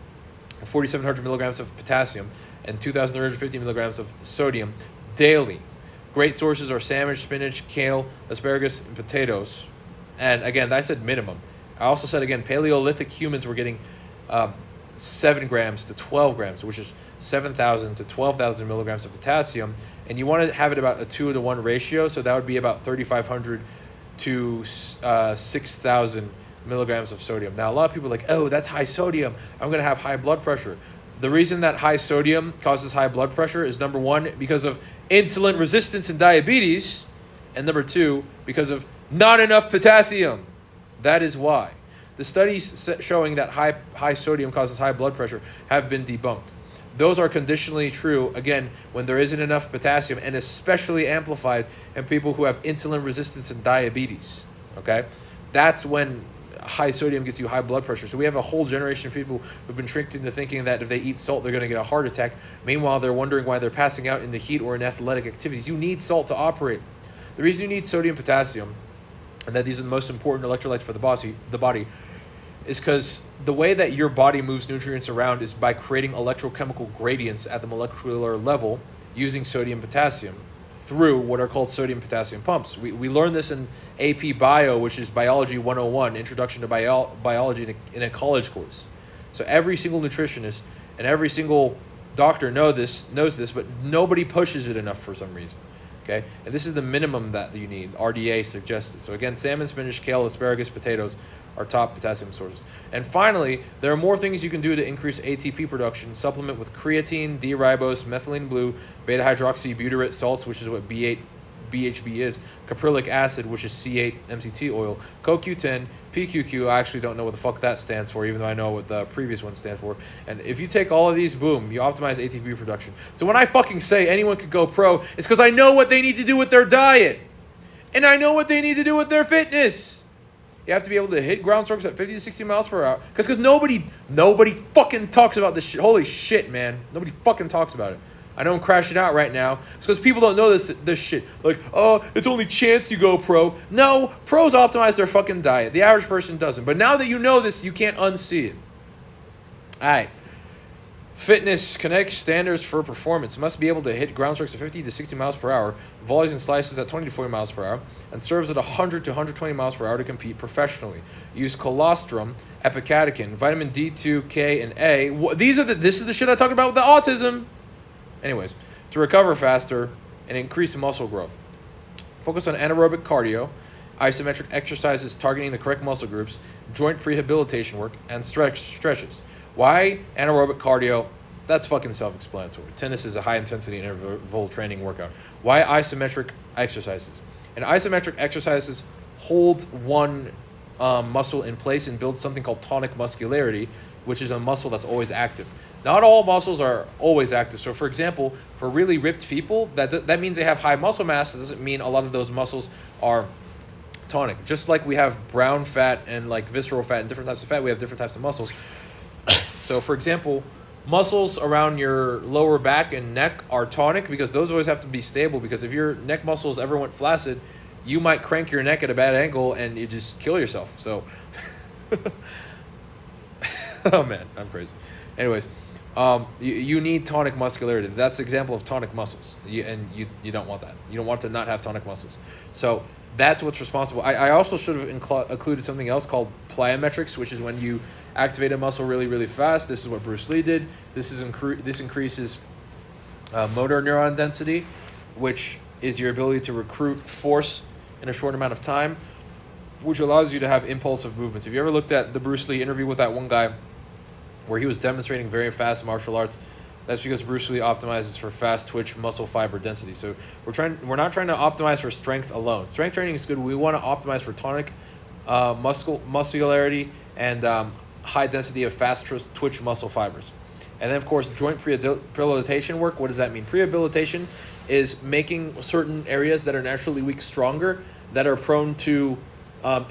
of 4,700 milligrams of potassium and 2,350 milligrams of sodium daily. Great sources are salmon, spinach, kale, asparagus, and potatoes. And again, I said minimum. I also said, again, Paleolithic humans were getting 7 grams to 12 grams, which is 7,000 to 12,000 milligrams of potassium. And you want to have it about a 2-to-1 ratio, so that would be about 3,500 to 6,000 milligrams of sodium. Now, a lot of people are like, oh, that's high sodium. I'm going to have high blood pressure. The reason that high sodium causes high blood pressure is, number one, because of insulin resistance and diabetes, and number two, because of not enough potassium. That is why. The studies showing that high sodium causes high blood pressure have been debunked. Those are conditionally true, again, when there isn't enough potassium, and especially amplified in people who have insulin resistance and diabetes, okay? That's when high sodium gets you high blood pressure. So we have a whole generation of people who've been tricked into thinking that if they eat salt, they're going to get a heart attack. Meanwhile, they're wondering why they're passing out in the heat or in athletic activities. You need salt to operate. The reason you need sodium, potassium, and that these are the most important electrolytes for the body is because the way that your body moves nutrients around is by creating electrochemical gradients at the molecular level using sodium potassium through what are called sodium potassium pumps. We learned this in AP Bio, which is Biology 101, Introduction to Biology in a college course. So every single nutritionist and every single doctor knows this, but nobody pushes it enough for some reason. Okay, and this is the minimum that you need. RDA suggested. So again, salmon, spinach, kale, asparagus, potatoes are top potassium sources. And finally, there are more things you can do to increase ATP production. Supplement with creatine, D-ribose, methylene blue, beta-hydroxybutyrate salts, which is what BHB is, caprylic acid, which is C8-MCT oil, CoQ10, PQQ. I actually don't know what the fuck that stands for, even though I know what the previous ones stand for. And if you take all of these, boom, you optimize ATP production. So when I fucking say anyone could go pro, it's because I know what they need to do with their diet. And I know what they need to do with their fitness. You have to be able to hit ground strokes at 50 to 60 miles per hour. Because nobody fucking talks about this shit. Holy shit, man. Nobody fucking talks about it. I know I'm crashing out right now. It's because people don't know this shit. Like, oh, it's only chance you go pro. No, pros optimize their fucking diet. The average person doesn't. But now that you know this, you can't unsee it. All right. Fitness connects standards for performance. Must be able to hit ground strokes at 50 to 60 miles per hour, volleys and slices at 20 to 40 miles per hour, and serves at 100 to 120 miles per hour to compete professionally. Use colostrum, epicatechin, vitamin D2, K, and A. This is the shit I talk about with the autism. Anyways, to recover faster and increase muscle growth. Focus on anaerobic cardio, isometric exercises targeting the correct muscle groups, joint rehabilitation work, and stretches. Why anaerobic cardio? That's fucking self-explanatory. Tennis is a high-intensity interval training workout. Why isometric exercises? And isometric exercises hold one muscle in place and build something called tonic muscularity, which is a muscle that's always active. Not all muscles are always active. So, for example, for really ripped people, that means they have high muscle mass. That doesn't mean a lot of those muscles are tonic. Just like we have brown fat and like visceral fat and different types of fat, we have different types of muscles. So, for example, muscles around your lower back and neck are tonic because those always have to be stable, because if your neck muscles ever went flaccid, you might crank your neck at a bad angle and you just kill yourself. So, oh man, I'm crazy. Anyways, you need tonic muscularity. That's an example of tonic muscles, and you don't want that. You don't want to not have tonic muscles. So that's what's responsible. I also should have included something else called plyometrics, which is when you activate a muscle really, really fast. This is what Bruce Lee did. This increases motor neuron density, which is your ability to recruit force in a short amount of time, which allows you to have impulsive movements. If you ever looked at the Bruce Lee interview with that one guy where he was demonstrating very fast martial arts, that's because Bruce Lee optimizes for fast twitch muscle fiber density. So we're not trying to optimize for strength alone. Strength training is good. We want to optimize for tonic muscularity and high density of fast twitch muscle fibers. And then, of course, joint rehabilitation work. What does that mean? Rehabilitation is making certain areas that are naturally weak stronger, that are prone to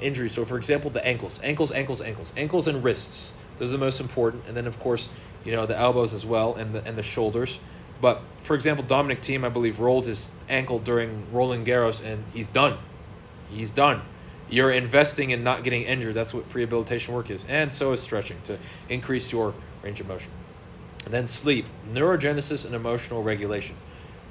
injury. So, for example, the ankles and wrists. Those are the most important, and then of course, the elbows as well, and the shoulders. But for example, Dominic Thiem, I believe, rolled his ankle during Roland Garros, and he's done. He's done. You're investing in not getting injured. That's what rehabilitation work is, and so is stretching to increase your range of motion. And then sleep, neurogenesis, and emotional regulation.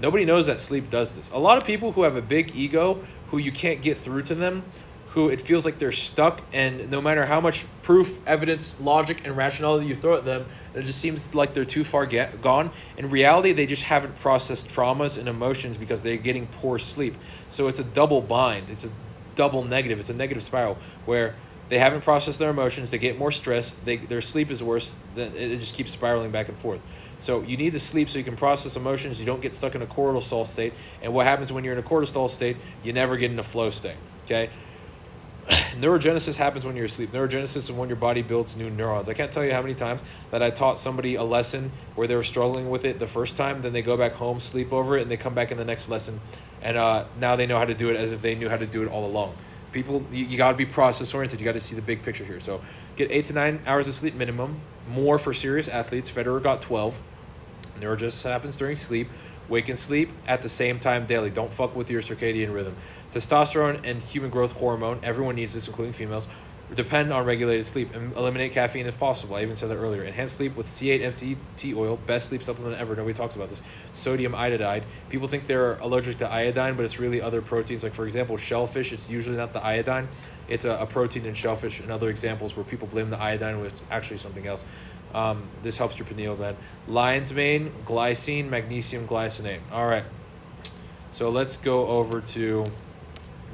Nobody knows that sleep does this. A lot of people who have a big ego, who you can't get through to them, who it feels like they're stuck, and no matter how much proof, evidence, logic, and rationality you throw at them, it just seems like they're too far gone. In reality, they just haven't processed traumas and emotions because they're getting poor sleep. So it's a double bind. It's a double negative. It's a negative spiral where they haven't processed their emotions. They get more stressed. Their sleep is worse. It just keeps spiraling back and forth. So you need to sleep so you can process emotions. You don't get stuck in a cortisol state. And what happens when you're in a cortisol state? You never get in a flow state. Okay. Neurogenesis happens when you're asleep. Neurogenesis is when your body builds new neurons. I can't tell you how many times that I taught somebody a lesson where they were struggling with it the first time, then they go back home, sleep over it, and they come back in the next lesson, and now they know how to do it as if they knew how to do it all along. People, you got to be process oriented. You got to see the big picture here. So get 8 to 9 hours of sleep minimum. More for serious athletes. Federer got 12. Neurogenesis happens during sleep. Wake and sleep at the same time daily. Don't fuck with your circadian rhythm. Testosterone and human growth hormone, everyone needs this, including females, depend on regulated sleep, and eliminate caffeine if possible. I even said that earlier. Enhance sleep with C8 MCT oil, best sleep supplement ever. Nobody talks about this. Sodium iodide. People think they're allergic to iodine, but it's really other proteins. Like, for example, shellfish, it's usually not the iodine. It's a protein in shellfish, and other examples where people blame the iodine when it's actually something else. This helps your pineal gland. Lion's mane, glycine, magnesium glycinate. All right. So let's go over to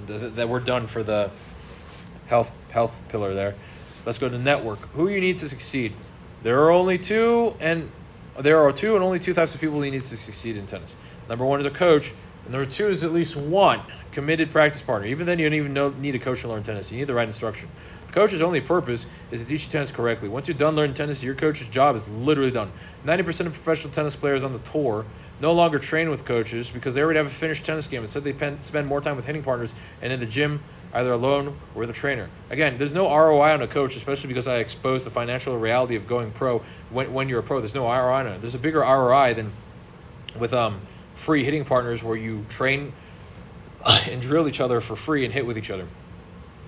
that we're done for the health pillar there. Let's go to network. Who you need to succeed. There are only two and only two types of people you need to succeed in tennis. Number one is a coach, and number two is at least one committed practice partner. Even then, you don't even need a coach to learn tennis. You need the right instruction. The coach's only purpose is to teach you tennis correctly. Once you're done learning tennis, your coach's job is literally done. 90% of professional tennis players on the tour no longer train with coaches because they already have a finished tennis game. Instead, they spend more time with hitting partners and in the gym, either alone or with a trainer. Again, there's no ROI on a coach, especially because I expose the financial reality of going pro when you're a pro. There's no ROI on it. There's a bigger ROI than with free hitting partners where you train and drill each other for free and hit with each other.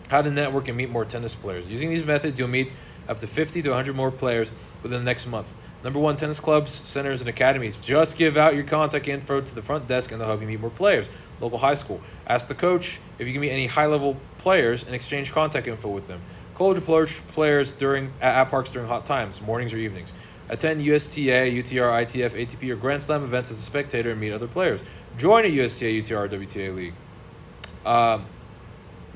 How to network and meet more tennis players. Using these methods, you'll meet up to 50 to 100 more players within the next month. Number one, tennis clubs, centers, and academies. Just give out your contact info to the front desk and they'll help you meet more players. Local high school. Ask the coach if you can meet any high-level players and exchange contact info with them. College approach players at parks during hot times, mornings or evenings. Attend USTA, UTR, ITF, ATP, or Grand Slam events as a spectator and meet other players. Join a USTA, UTR, WTA league.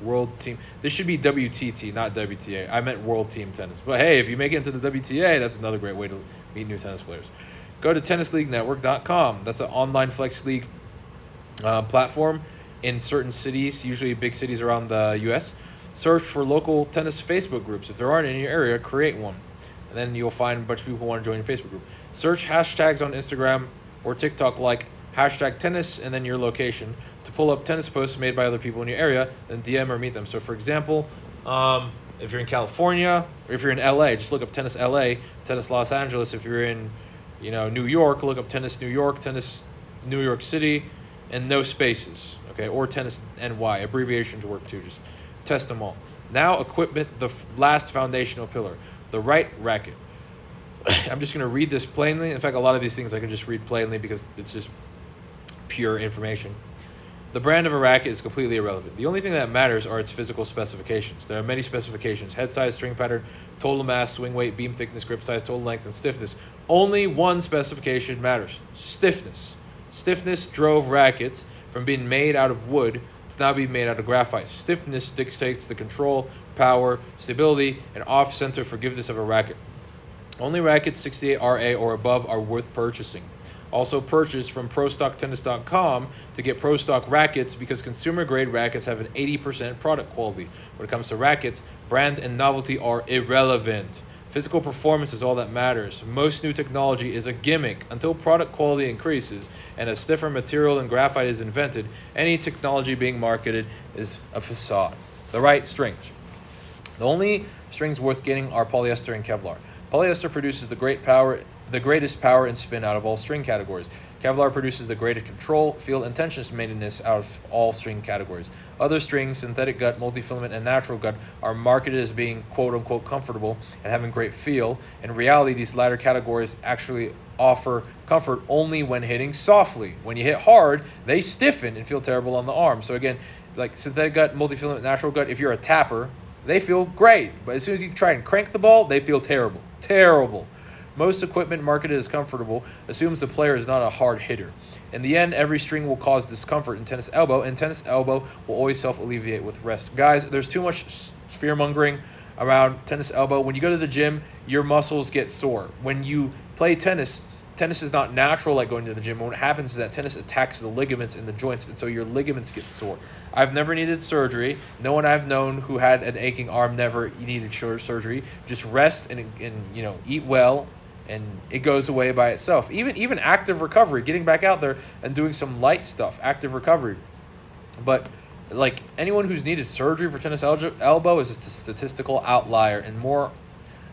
World team. This should be WTT, not WTA. I meant World Team Tennis. But hey, if you make it into the WTA, that's another great way to meet new tennis players. Go to tennisleaguenetwork.com. That's an online flex league platform in certain cities, usually big cities around the U.S. Search for local tennis Facebook groups. If there aren't in your area, create one. And then you'll find a bunch of people who want to join your Facebook group. Search hashtags on Instagram or TikTok like hashtag tennis and then your location to pull up tennis posts made by other people in your area, then DM or meet them. So, for example, if you're in California or if you're in LA, just look up tennis LA, tennis Los Angeles. If you're in, New York, look up tennis New York City, and no spaces, okay? Or tennis NY. Abbreviations work too. Just test them all. Now, equipment, the last foundational pillar, the right racket. I'm just going to read this plainly. In fact, a lot of these things I can just read plainly because it's just pure information. The brand of a racket is completely irrelevant. The only thing that matters are its physical specifications. There are many specifications: head size, string pattern, total mass, swing weight, beam thickness, grip size, total length, and stiffness. Only one specification matters: stiffness. Stiffness drove rackets from being made out of wood to now being made out of graphite. Stiffness dictates the control, power, stability, and off-center forgiveness of a racket. Only rackets 68 RA or above are worth purchasing. Also purchase from ProStockTennis.com to get Pro Stock rackets because consumer-grade rackets have an 80% product quality. When it comes to rackets, brand and novelty are irrelevant. Physical performance is all that matters. Most new technology is a gimmick. Until product quality increases and a stiffer material than graphite is invented, any technology being marketed is a facade. The right strings. The only strings worth getting are polyester and Kevlar. Polyester produces the greatest power and spin out of all string categories. Kevlar produces the greatest control, feel, and tension maintenance out of all string categories. Other strings, synthetic gut, multifilament, and natural gut, are marketed as being quote-unquote comfortable and having great feel. In reality, these latter categories actually offer comfort only when hitting softly. When you hit hard, they stiffen and feel terrible on the arm. So again, like synthetic gut, multifilament, natural gut, if you're a tapper, they feel great. But as soon as you try and crank the ball, they feel terrible. Terrible. Most equipment marketed as comfortable assumes the player is not a hard hitter. In the end, every string will cause discomfort in tennis elbow, and tennis elbow will always self-alleviate with rest. Guys, there's too much fear-mongering around tennis elbow. When you go to the gym, your muscles get sore. When you play tennis, tennis is not natural like going to the gym. What happens is that tennis attacks the ligaments in the joints, and so your ligaments get sore. I've never needed surgery. No one I've known who had an aching arm never needed surgery. Just rest and eat well, and it goes away by itself. Even active recovery, getting back out there and doing some light stuff, active recovery. But like anyone who's needed surgery for tennis elbow is a statistical outlier, and more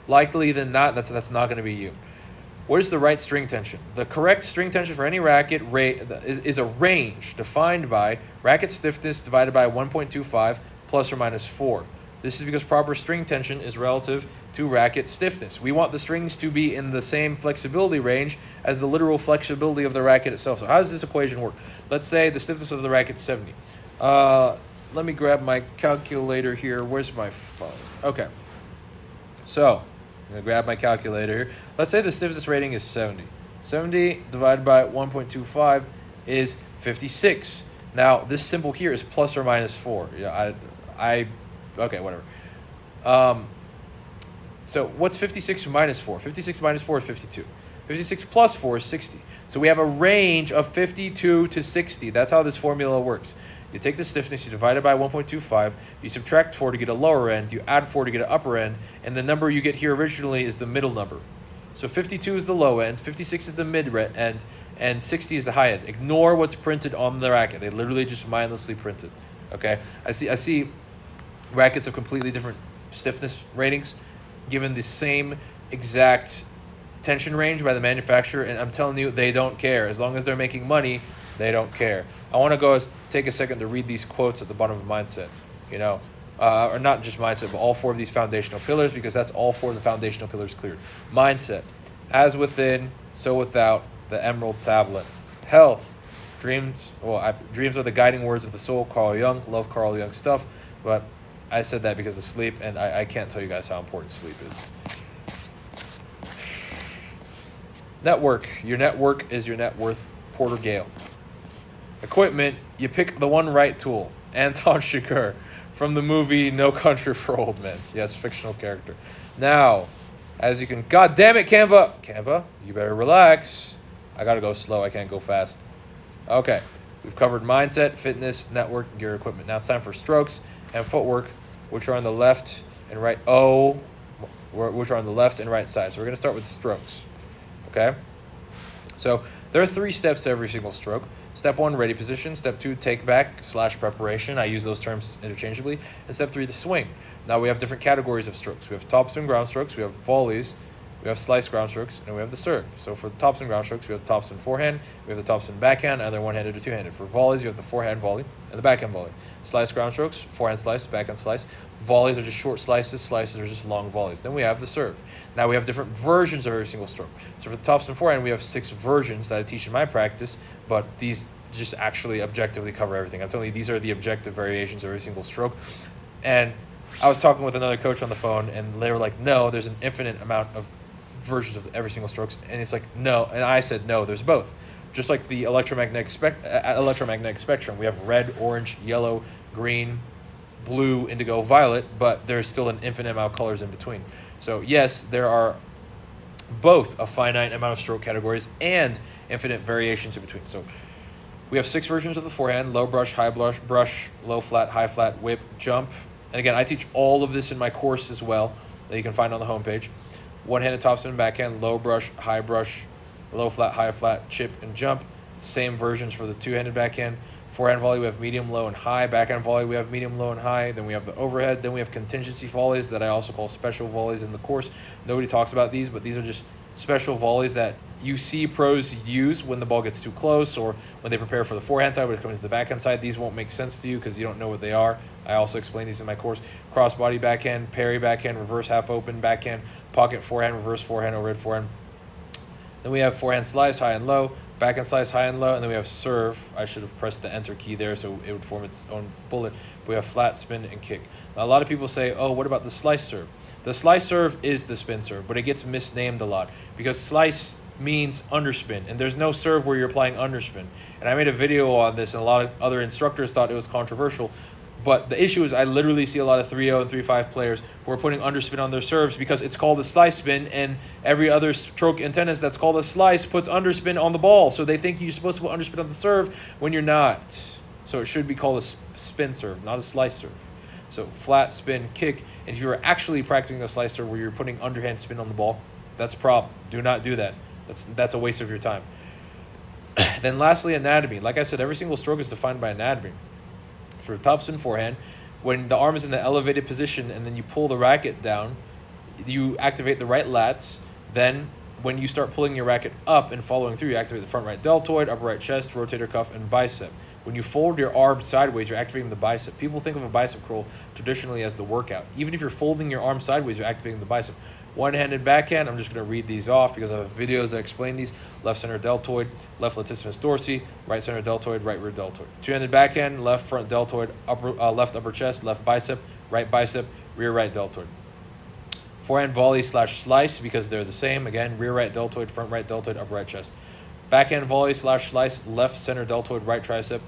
likely than not, that's not going to be you. What is the right string tension? The correct string tension for any racket is a range defined by racket stiffness divided by 1.25 plus or minus 4. This is because proper string tension is relative to racket stiffness. We want the strings to be in the same flexibility range as the literal flexibility of the racket itself. So how does this equation work? Let's say the stiffness of the racket is 70. Let me grab my calculator here. Where's my phone? Okay. So I'm going to grab my calculator here. Let's say the stiffness rating is 70. 70 divided by 1.25 is 56. Now, this symbol here is plus or minus 4. Yeah, okay, whatever. So what's 56 minus 4? 56 minus 4 is 52. 56 plus 4 is 60. So we have a range of 52 to 60. That's how this formula works. You take the stiffness, you divide it by 1.25, you subtract 4 to get a lower end, you add 4 to get an upper end, and the number you get here originally is the middle number. So 52 is the low end, 56 is the mid end, and 60 is the high end. Ignore what's printed on the racket. They literally just mindlessly print it. Okay? I see rackets of completely different stiffness ratings given the same exact tension range by the manufacturer, and I'm telling you, they don't care. As long as they're making money, they don't care. I want to go take a second to read these quotes at the bottom of Mindset, or not just Mindset, but all 4 of these foundational pillars, because that's all 4 of the foundational pillars cleared. Mindset, as within, so without, the Emerald Tablet. Health, dreams are the guiding words of the soul. Carl Jung, love Carl Jung stuff, but I said that because of sleep, and I can't tell you guys how important sleep is. Network, your network is your net worth. Porter Gale. Equipment, you pick the one right tool. Anton Chigurh from the movie No Country for Old Men. Yes, fictional character. Now, as you can... God damn it, Canva! Canva, you better relax. I gotta go slow. I can't go fast. Okay. We've covered mindset, fitness, network, gear, equipment. Now it's time for strokes and footwork, which are on the left and right... which are on the left and right side. So we're going to start with strokes. Okay? So there are 3 steps to every single stroke. Step 1, ready position. Step 2, take back / preparation. I use those terms interchangeably. And step 3, the swing. Now we have different categories of strokes. We have topspin ground strokes. We have volleys. We have slice ground strokes. And we have the serve. So for the topspin ground strokes, we have the topspin forehand. We have the topspin backhand, either one-handed or two-handed. For volleys, you have the forehand volley and the backhand volley. Slice ground strokes, forehand slice, backhand slice. Volleys are just short slices. Slices are just long volleys. Then we have the serve. Now we have different versions of every single stroke. So for the topspin forehand, we have 6 versions that I teach in my practice, but these just actually objectively cover everything. I'm telling you, these are the objective variations of every single stroke. And I was talking with another coach on the phone, and they were like, no, there's an infinite amount of versions of every single strokes. And it's like, no. And I said, no, there's both. Just like the electromagnetic spectrum, we have red, orange, yellow, green, blue, indigo, violet, but there's still an infinite amount of colors in between. So yes, there are both a finite amount of stroke categories and infinite variations in between. So we have 6 versions of the forehand: low brush, high brush, low flat, high flat, whip, jump. And again, I teach all of this in my course as well that you can find on the homepage. One-handed topspin, backhand, low brush, high brush, low flat, high flat, chip, and jump. Same versions for the two-handed backhand. Forehand volley, we have medium, low, and high. Backhand volley, we have medium, low, and high. Then we have the overhead. Then we have contingency volleys that I also call special volleys in the course. Nobody talks about these, but these are just special volleys that you see pros use when the ball gets too close or when they prepare for the forehand side, when it's coming to the backhand side. These won't make sense to you because you don't know what they are. I also explain these in my course. Crossbody backhand, parry backhand, reverse half open backhand, pocket forehand, reverse forehand, overhead forehand. Then we have forehand slice, high and low, backhand slice, high and low, and then we have serve. I should have pressed the enter key there so it would form its own bullet. We have flat, spin, and kick. Now, a lot of people say, oh, what about the slice serve? The slice serve is the spin serve, but it gets misnamed a lot because slice means underspin, and there's no serve where you're applying underspin. And I made a video on this, and a lot of other instructors thought it was controversial. But the issue is I literally see a lot of 3-0 and 3-5 players who are putting underspin on their serves because it's called a slice spin, and every other stroke in tennis that's called a slice puts underspin on the ball. So they think you're supposed to put underspin on the serve when you're not. So it should be called a spin serve, not a slice serve. So flat, spin, kick. And if you're actually practicing a slice serve where you're putting underhand spin on the ball, that's a problem. Do not do that. That's a waste of your time. Then lastly, anatomy. Like I said, every single stroke is defined by anatomy. For topspin forehand, when the arm is in the elevated position and then you pull the racket down, you activate the right lats. Then when you start pulling your racket up and following through, you activate the front right deltoid, upper right chest, rotator cuff, and bicep. When you fold your arm sideways, you're activating the bicep. People think of a bicep curl traditionally as the workout. Even if you're folding your arm sideways, you're activating the bicep. One-handed backhand, I'm just going to read these off because I have videos that explain these. Left center deltoid, left latissimus dorsi, right center deltoid, right rear deltoid. Two-handed backhand, left front deltoid, left upper chest, left bicep, rear right deltoid. Forehand volley / slice because they're the same. Again, rear right deltoid, front right deltoid, upper right chest. Backhand volley / slice, left center deltoid, right tricep,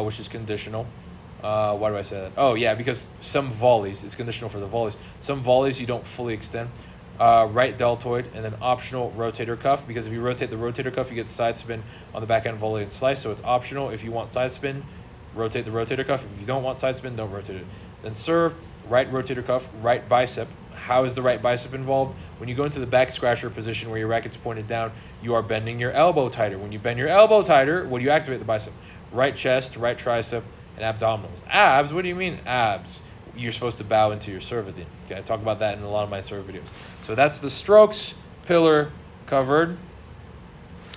which is conditional. Why do I say that? Oh, yeah, because some volleys, it's conditional for the volleys. Some volleys you don't fully extend. Right deltoid, and then optional rotator cuff, because if you rotate the rotator cuff, you get side spin on the backhand volley and slice, so it's optional. If you want side spin, rotate the rotator cuff. If you don't want side spin, don't rotate it. Then serve, right rotator cuff, right bicep. How is the right bicep involved? When you go into the back scratcher position where your racket's pointed down, you are bending your elbow tighter. When you bend your elbow tighter, what do you activate the bicep? Right chest, right tricep, and abdominals. Abs? What do you mean abs? You're supposed to bow into your serve at the end. Okay, I talk about that in a lot of my serve videos. So that's the strokes pillar covered.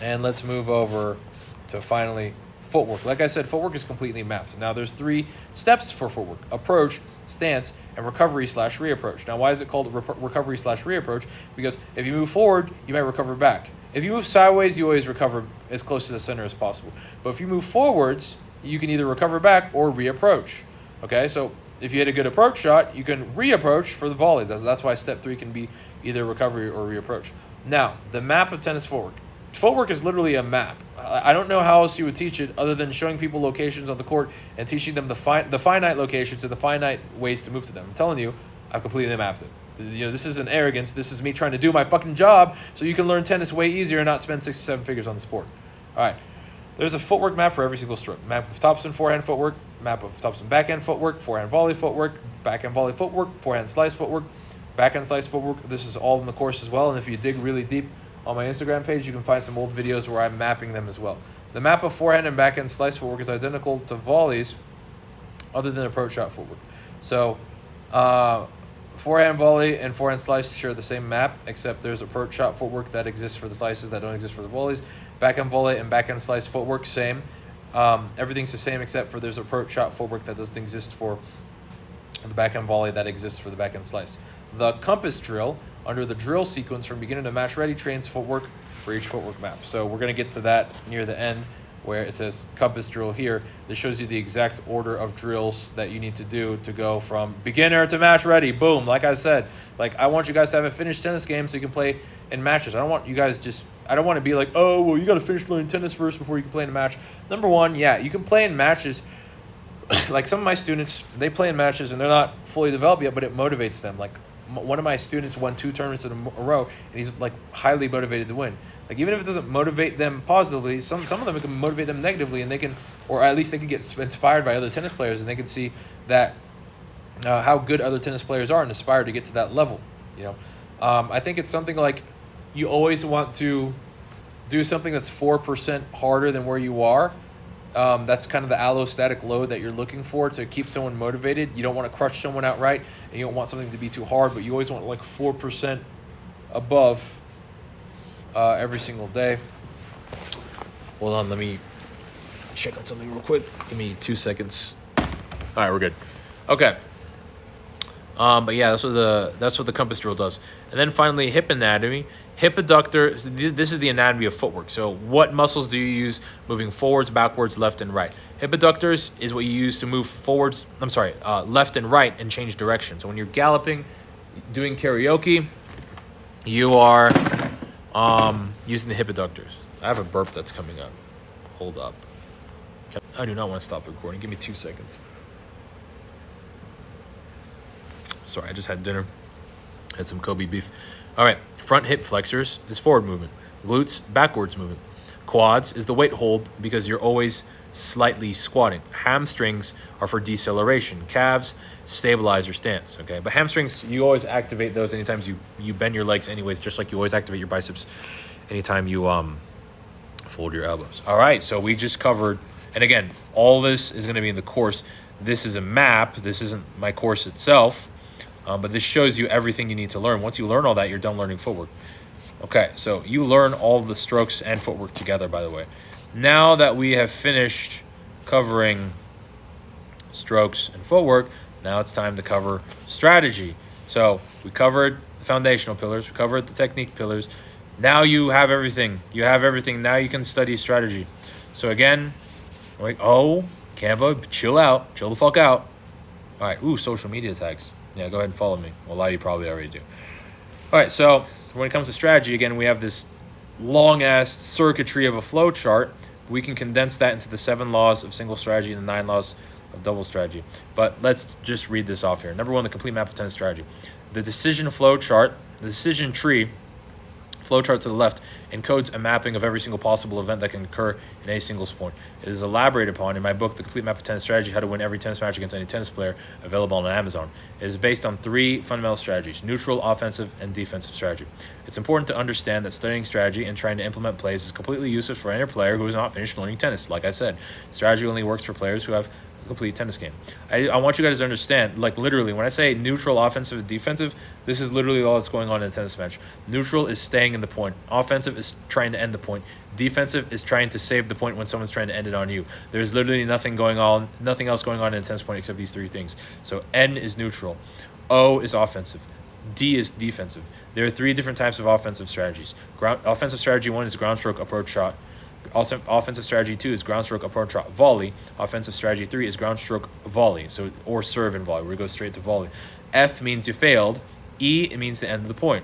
And let's move over to finally footwork. Like I said, footwork is completely mapped. Now there's 3 steps for footwork: approach, stance, and recovery / reapproach. Now why is it called recovery / reapproach? Because if you move forward, you might recover back. If you move sideways, you always recover as close to the center as possible. But if you move forwards, you can either recover back or reapproach. Okay, so if you hit a good approach shot, you can reapproach for the volley. That's why step 3 can be either recovery or reapproach. Now, the map of tennis footwork. Footwork is literally a map. I don't know how else you would teach it other than showing people locations on the court and teaching them the finite locations and the finite ways to move to them. I'm telling you, I've completely mapped it. You know, this isn't arrogance. This is me trying to do my fucking job so you can learn tennis way easier and not spend 6 to 7 figures on the sport. All right. There's a footwork map for every single stroke. Map of topspin forehand footwork, map of topspin backhand footwork, forehand volley footwork, backhand volley footwork, forehand slice footwork, backhand slice footwork. This is all in the course as well. And if you dig really deep on my Instagram page, you can find some old videos where I'm mapping them as well. The map of forehand and backhand slice footwork is identical to volleys other than approach shot footwork. So forehand volley and forehand slice share the same map, except there's approach shot footwork that exists for the slices that don't exist for the volleys. Backhand volley and backhand slice footwork, same. Everything's the same except for there's approach shot footwork that doesn't exist for the backhand volley that exists for the backhand slice. The compass drill, under the drill sequence from beginner to match ready, trains footwork for each footwork map. So we're going to get to that near the end where it says compass drill here. This shows you the exact order of drills that you need to do to go from beginner to match ready. Boom. Like I said, I want you guys to have a finished tennis game so you can play in matches. I don't want you guys I don't want to be like, oh, well, you got to finish learning tennis first before you can play in a match. Number one, yeah, you can play in matches. Like some of my students, they play in matches and they're not fully developed yet, but it motivates them. Like one of my students won 2 tournaments in a row, and he's highly motivated to win. Like even if it doesn't motivate them positively, some of them it can motivate them negatively, and they can, or at least they can get inspired by other tennis players, and they can see that how good other tennis players are and aspire to get to that level. You know, I think it's something like you always want to do something that's 4% harder than where you are. That's kind of the allostatic load that you're looking for to keep someone motivated. You don't want to crush someone outright, and you don't want something to be too hard, but you always want like 4% above every single day. Hold on, let me check on something real quick. Give me 2 seconds. All right, we're good. Okay. But yeah, that's what the compass drill does. And then finally, hip anatomy. Hip adductor, this is the anatomy of footwork. So what muscles do you use moving forwards, backwards, left, and right? Hip adductors is what you use to move forwards, left and right and change direction. So when you're galloping, doing karaoke, you are using the hip adductors. I have a burp that's coming up. Hold up. I do not want to stop recording. Give me 2 seconds. Sorry, I just had dinner. Had some Kobe beef. All right, front hip flexors is forward movement. Glutes, backwards movement. Quads is the weight hold because you're always slightly squatting. Hamstrings are for deceleration. Calves, stabilize your stance, okay? But hamstrings, you always activate those anytime you bend your legs anyways, just like you always activate your biceps anytime you fold your elbows. All right, so we just covered, and again, all this is gonna be in the course. This is a map. This isn't my course itself. But this shows you everything you need to learn. Once you learn all that, you're done learning footwork. Okay, so you learn all the strokes and footwork together, by the way. Now that we have finished covering strokes and footwork, now it's time to cover strategy. So we covered the foundational pillars. We covered the technique pillars. Now you have everything. You have everything. Now you can study strategy. So again, like, oh, Canva, chill out. Chill the fuck out. All right, ooh, social media tags. Yeah, go ahead and follow me. Well, a lot of you probably already do. All right, so when it comes to strategy, again, we have this long-ass circuitry of a flow chart. We can condense that into the 7 laws of single strategy and the 9 laws of double strategy. But let's just read this off here. Number 1, the complete map of tennis strategy. The decision flow chart, the decision tree, flow chart to the left, encodes a mapping of every single possible event that can occur in a single sport. It is elaborated upon in my book, The Complete Map of Tennis Strategy, How to Win Every Tennis Match Against Any Tennis Player, available on Amazon. It is based on 3 fundamental strategies: neutral, offensive, and defensive strategy. It's important to understand that studying strategy and trying to implement plays is completely useless for any player who has not finished learning tennis. Like I said, strategy only works for players who have a complete tennis game. I want you guys to understand, like literally, when I say neutral, offensive, and defensive, this is literally all that's going on in a tennis match. Neutral is staying in the point. Offensive is trying to end the point. Defensive is trying to save the point when someone's trying to end it on you. There's literally nothing else going on in a tennis point except these 3 things. So N is neutral. O is offensive. D is defensive. There are 3 different types of offensive strategies. Offensive strategy 1 is ground stroke, approach shot. Also, offensive strategy 2 is ground stroke, approach shot, volley. Offensive strategy 3 is ground stroke, volley. So, or serve and volley, where we go straight to volley. F means you failed. E, it means the end of the point.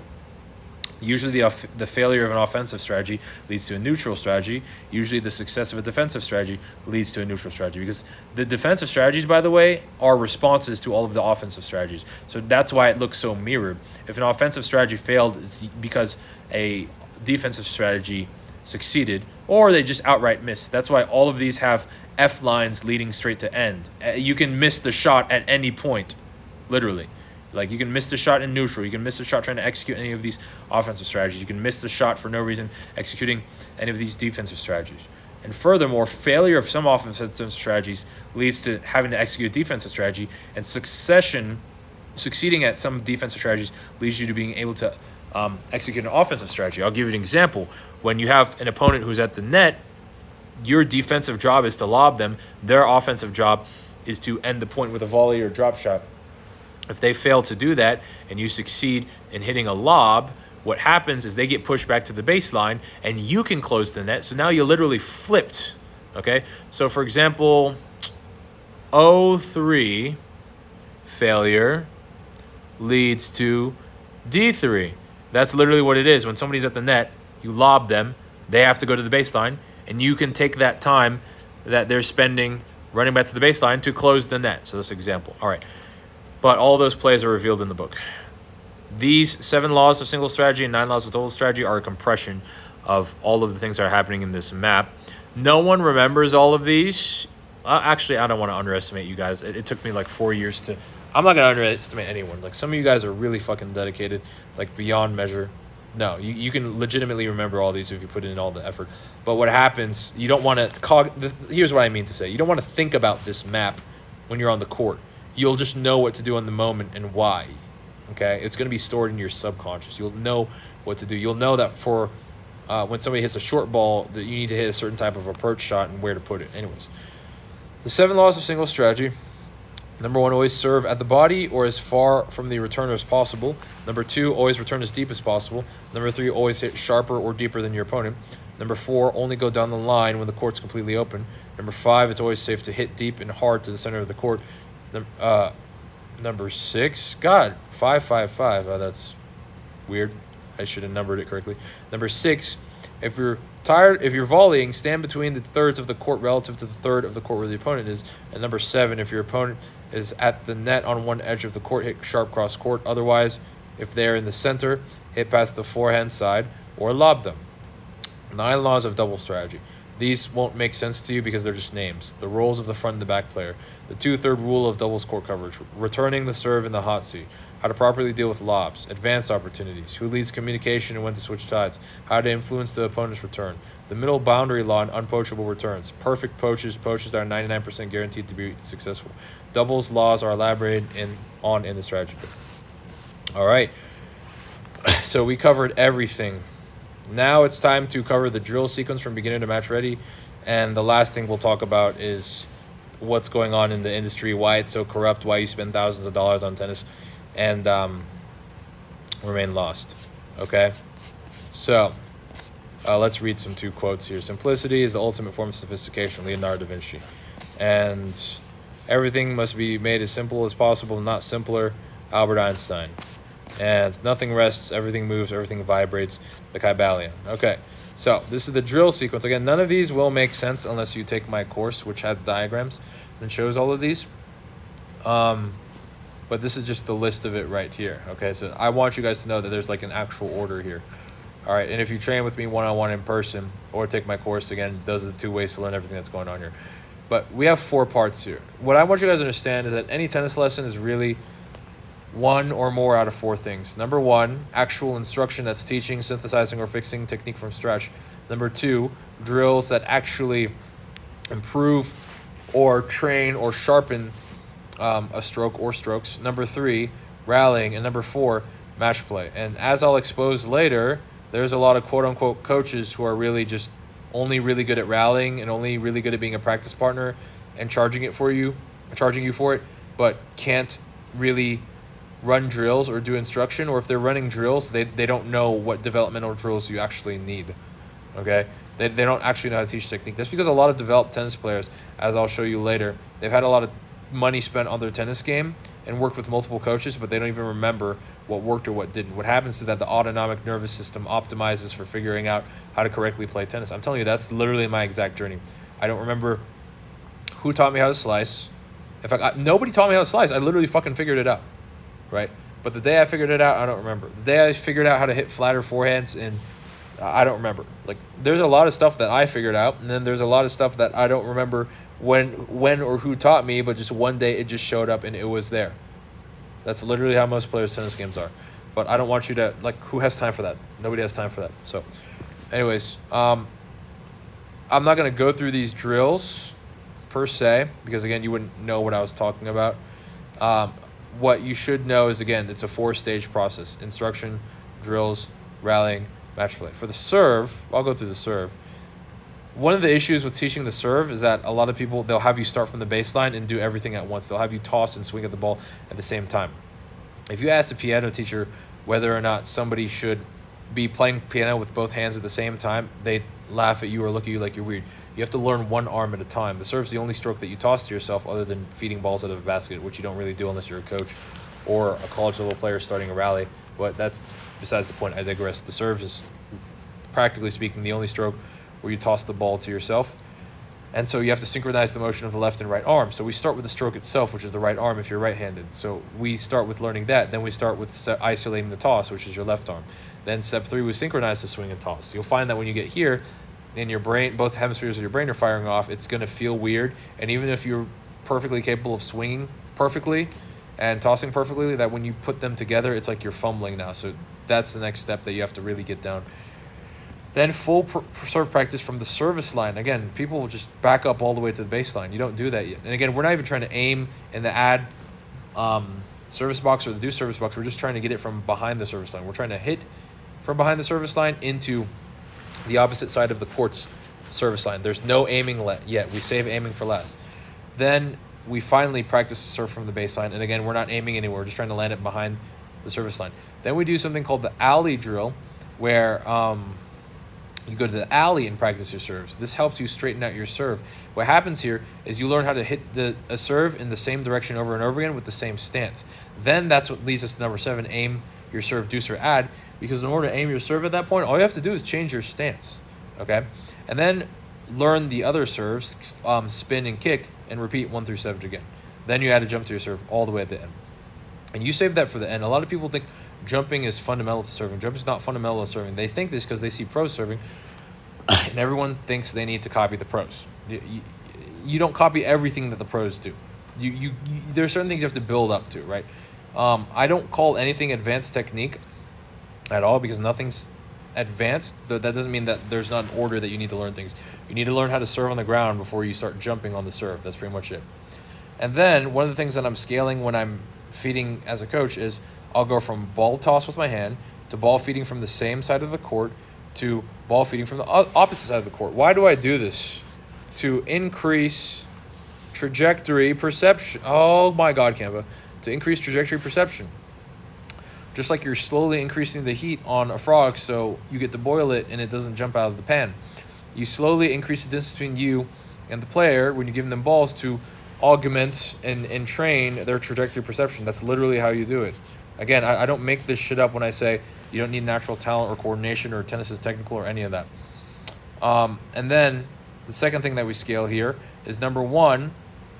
Usually the failure of an offensive strategy leads to a neutral strategy. Usually the success of a defensive strategy leads to a neutral strategy, because the defensive strategies, by the way, are responses to all of the offensive strategies. So that's why it looks so mirrored. If an offensive strategy failed, it's because a defensive strategy succeeded, or they just outright missed. That's why all of these have F lines leading straight to end. You can miss the shot at any point, literally. Like, you can miss the shot in neutral. You can miss the shot trying to execute any of these offensive strategies. You can miss the shot for no reason executing any of these defensive strategies. And furthermore, failure of some offensive strategies leads to having to execute a defensive strategy, and succeeding at some defensive strategies leads you to being able to execute an offensive strategy. I'll give you an example. When you have an opponent who's at the net, your defensive job is to lob them. Their offensive job is to end the point with a volley or drop shot. If they fail to do that and you succeed in hitting a lob, what happens is they get pushed back to the baseline and you can close the net. So now you literally flipped, okay? So for example, 0-3 failure leads to D3. That's literally what it is. When somebody's at the net, you lob them, they have to go to the baseline, and you can take that time that they're spending running back to the baseline to close the net. So that's an example. All right. But all those plays are revealed in the book. These 7 laws of single strategy and 9 laws of double strategy are a compression of all of the things that are happening in this map. No one remembers all of these. Actually, I don't want to underestimate you guys. It took me like 4 years to I'm not gonna underestimate anyone. Like, some of you guys are really fucking dedicated, like beyond measure. No, you can legitimately remember all these if you put in all the effort. But what happens, you don't want to here's what I mean to say. You don't want to think about this map when you're on the court. You'll just know what to do in the moment and why. Okay? It's going to be stored in your subconscious. You'll know what to do. You'll know that for when somebody hits a short ball, that you need to hit a certain type of approach shot and where to put it. Anyways, the 7 laws of single strategy. Number 1, always serve at the body or as far from the returner as possible. Number 2, always return as deep as possible. Number 3, always hit sharper or deeper than your opponent. Number 4, only go down the line when the court's completely open. Number 5, it's always safe to hit deep and hard to the center of the court. Number 6, God, 5, 5, 5. Oh, that's weird. I should have numbered it correctly. Number 6, if you're volleying, stand between the thirds of the court relative to the third of the court where the opponent is. And number 7, if your opponent is at the net on one edge of the court, hit sharp cross court. Otherwise, if they're in the center, hit past the forehand side or lob them. 9 laws of double strategy. These won't make sense to you because they're just names. The roles of the front and the back player. The 2/3 rule of doubles court coverage. Returning the serve in the hot seat. How to properly deal with lobs. Advanced opportunities. Who leads communication and when to switch sides. How to influence the opponent's return. The middle boundary law and unpoachable returns. Perfect poaches that are 99% guaranteed to be successful. Doubles laws are elaborated on in the strategy book. All right. So we covered everything. Now it's time to cover the drill sequence from beginner to match ready. And the last thing we'll talk about is what's going on in the industry, why it's so corrupt, why you spend thousands of dollars on tennis, and remain lost. Okay? So let's read some 2 quotes here. Simplicity is the ultimate form of sophistication, Leonardo da Vinci. And everything must be made as simple as possible, not simpler, Albert Einstein. And nothing rests, everything moves, everything vibrates, the Kybalion. Okay, so this is the drill sequence. Again, none of these will make sense unless you take my course, which has diagrams and shows all of these. But this is just the list of it right here. Okay, so I want you guys to know that there's like an actual order here. All right, and if you train with me one-on-one in person or take my course, again, those are the 2 ways to learn everything that's going on here. But we have 4 parts here. What I want you guys to understand is that any tennis lesson is really 1 or more out of 4 things. Number 1, actual instruction that's teaching, synthesizing, or fixing technique from scratch. Number 2, drills that actually improve or train or sharpen a stroke or strokes. Number 3, rallying. And number 4, match play. And as I'll expose later, there's a lot of quote-unquote coaches who are really just only really good at rallying and only really good at being a practice partner and charging you for it, but can't really run drills or do instruction, or if they're running drills, they don't know what developmental drills you actually need. Okay? They don't actually know how to teach technique. That's because a lot of developed tennis players, as I'll show you later, they've had a lot of money spent on their tennis game and worked with multiple coaches, but they don't even remember what worked or what didn't. What happens is that the autonomic nervous system optimizes for figuring out how to correctly play tennis. I'm telling you, that's literally my exact journey. I don't remember who taught me how to slice. In fact, nobody taught me how to slice. I literally fucking figured it out. Right? But the day I figured it out, I don't remember. The day I figured out how to hit flatter forehands, and I don't remember. Like, there's a lot of stuff that I figured out, and then there's a lot of stuff that I don't remember when or who taught me, but just one day it just showed up and it was there. That's literally how most players' tennis games are. But I don't want you to, like, who has time for that? Nobody has time for that. So, anyways, I'm not going to go through these drills per se, because, again, you wouldn't know what I was talking about. What you should know is, again, it's a 4-stage process. Instruction, drills, rallying, match play. For the serve, I'll go through the serve. One of the issues with teaching the serve is that a lot of people, they'll have you start from the baseline and do everything at once. They'll have you toss and swing at the ball at the same time. If you ask a piano teacher whether or not somebody should be playing piano with both hands at the same time, they laugh at you or look at you like you're weird. You have to learn one arm at a time. The serve's the only stroke that you toss to yourself other than feeding balls out of a basket, which you don't really do unless you're a coach or a college-level player starting a rally. But that's besides the point. I digress. The serve is, practically speaking, the only stroke where you toss the ball to yourself. And so you have to synchronize the motion of the left and right arm. So we start with the stroke itself, which is the right arm if you're right-handed. So we start with learning that. Then we start with isolating the toss, which is your left arm. Then step 3, we synchronize the swing and toss. You'll find that when you get here, in your brain, both hemispheres of your brain are firing off. It's going to feel weird. And even if you're perfectly capable of swinging perfectly, and tossing perfectly, that when you put them together, it's like you're fumbling now. So that's the next step that you have to really get down. Then full serve practice from the service line. Again, people will just back up all the way to the baseline. You don't do that yet. And again, we're not even trying to aim in the ad service box or the do service box. We're just trying to get it from behind the service line. We're trying to hit from behind the service line into the opposite side of the court's service line. There's no aiming yet. We save aiming for last. Then we finally practice the serve from the baseline. And again, we're not aiming anywhere. We're just trying to land it behind the service line. Then we do something called the alley drill, where you go to the alley and practice your serves. This helps you straighten out your serve. What happens here is you learn how to hit a serve in the same direction over and over again with the same stance. Then that's what leads us to number 7, aim your serve, deuce, or ad, because in order to aim your serve at that point, all you have to do is change your stance, okay? And then learn the other serves, spin and kick, and repeat 1 through 7 again. Then you add a jump to your serve all the way at the end. And you save that for the end. A lot of people think jumping is fundamental to serving. Jumping is not fundamental to serving. They think this because they see pros serving, and everyone thinks they need to copy the pros. You don't copy everything that the pros do. There are certain things you have to build up to, right? I don't call anything advanced technique at all, because nothing's advanced. That doesn't mean that there's not an order that you need to learn things. You need to learn how to serve on the ground before you start jumping on the serve. That's pretty much it. And then one of the things that I'm scaling when I'm feeding as a coach is I'll go from ball toss with my hand to ball feeding from the same side of the court to ball feeding from the opposite side of the court. Why do I do this? To increase trajectory perception. Oh my God, Canva. To increase trajectory perception. Just like you're slowly increasing the heat on a frog so you get to boil it and it doesn't jump out of the pan. You slowly increase the distance between you and the player when you're giving them balls to augment and train their trajectory perception. That's literally how you do it. Again, I don't make this shit up when I say you don't need natural talent or coordination or tennis is technical or any of that. And then the second thing that we scale here is number 1,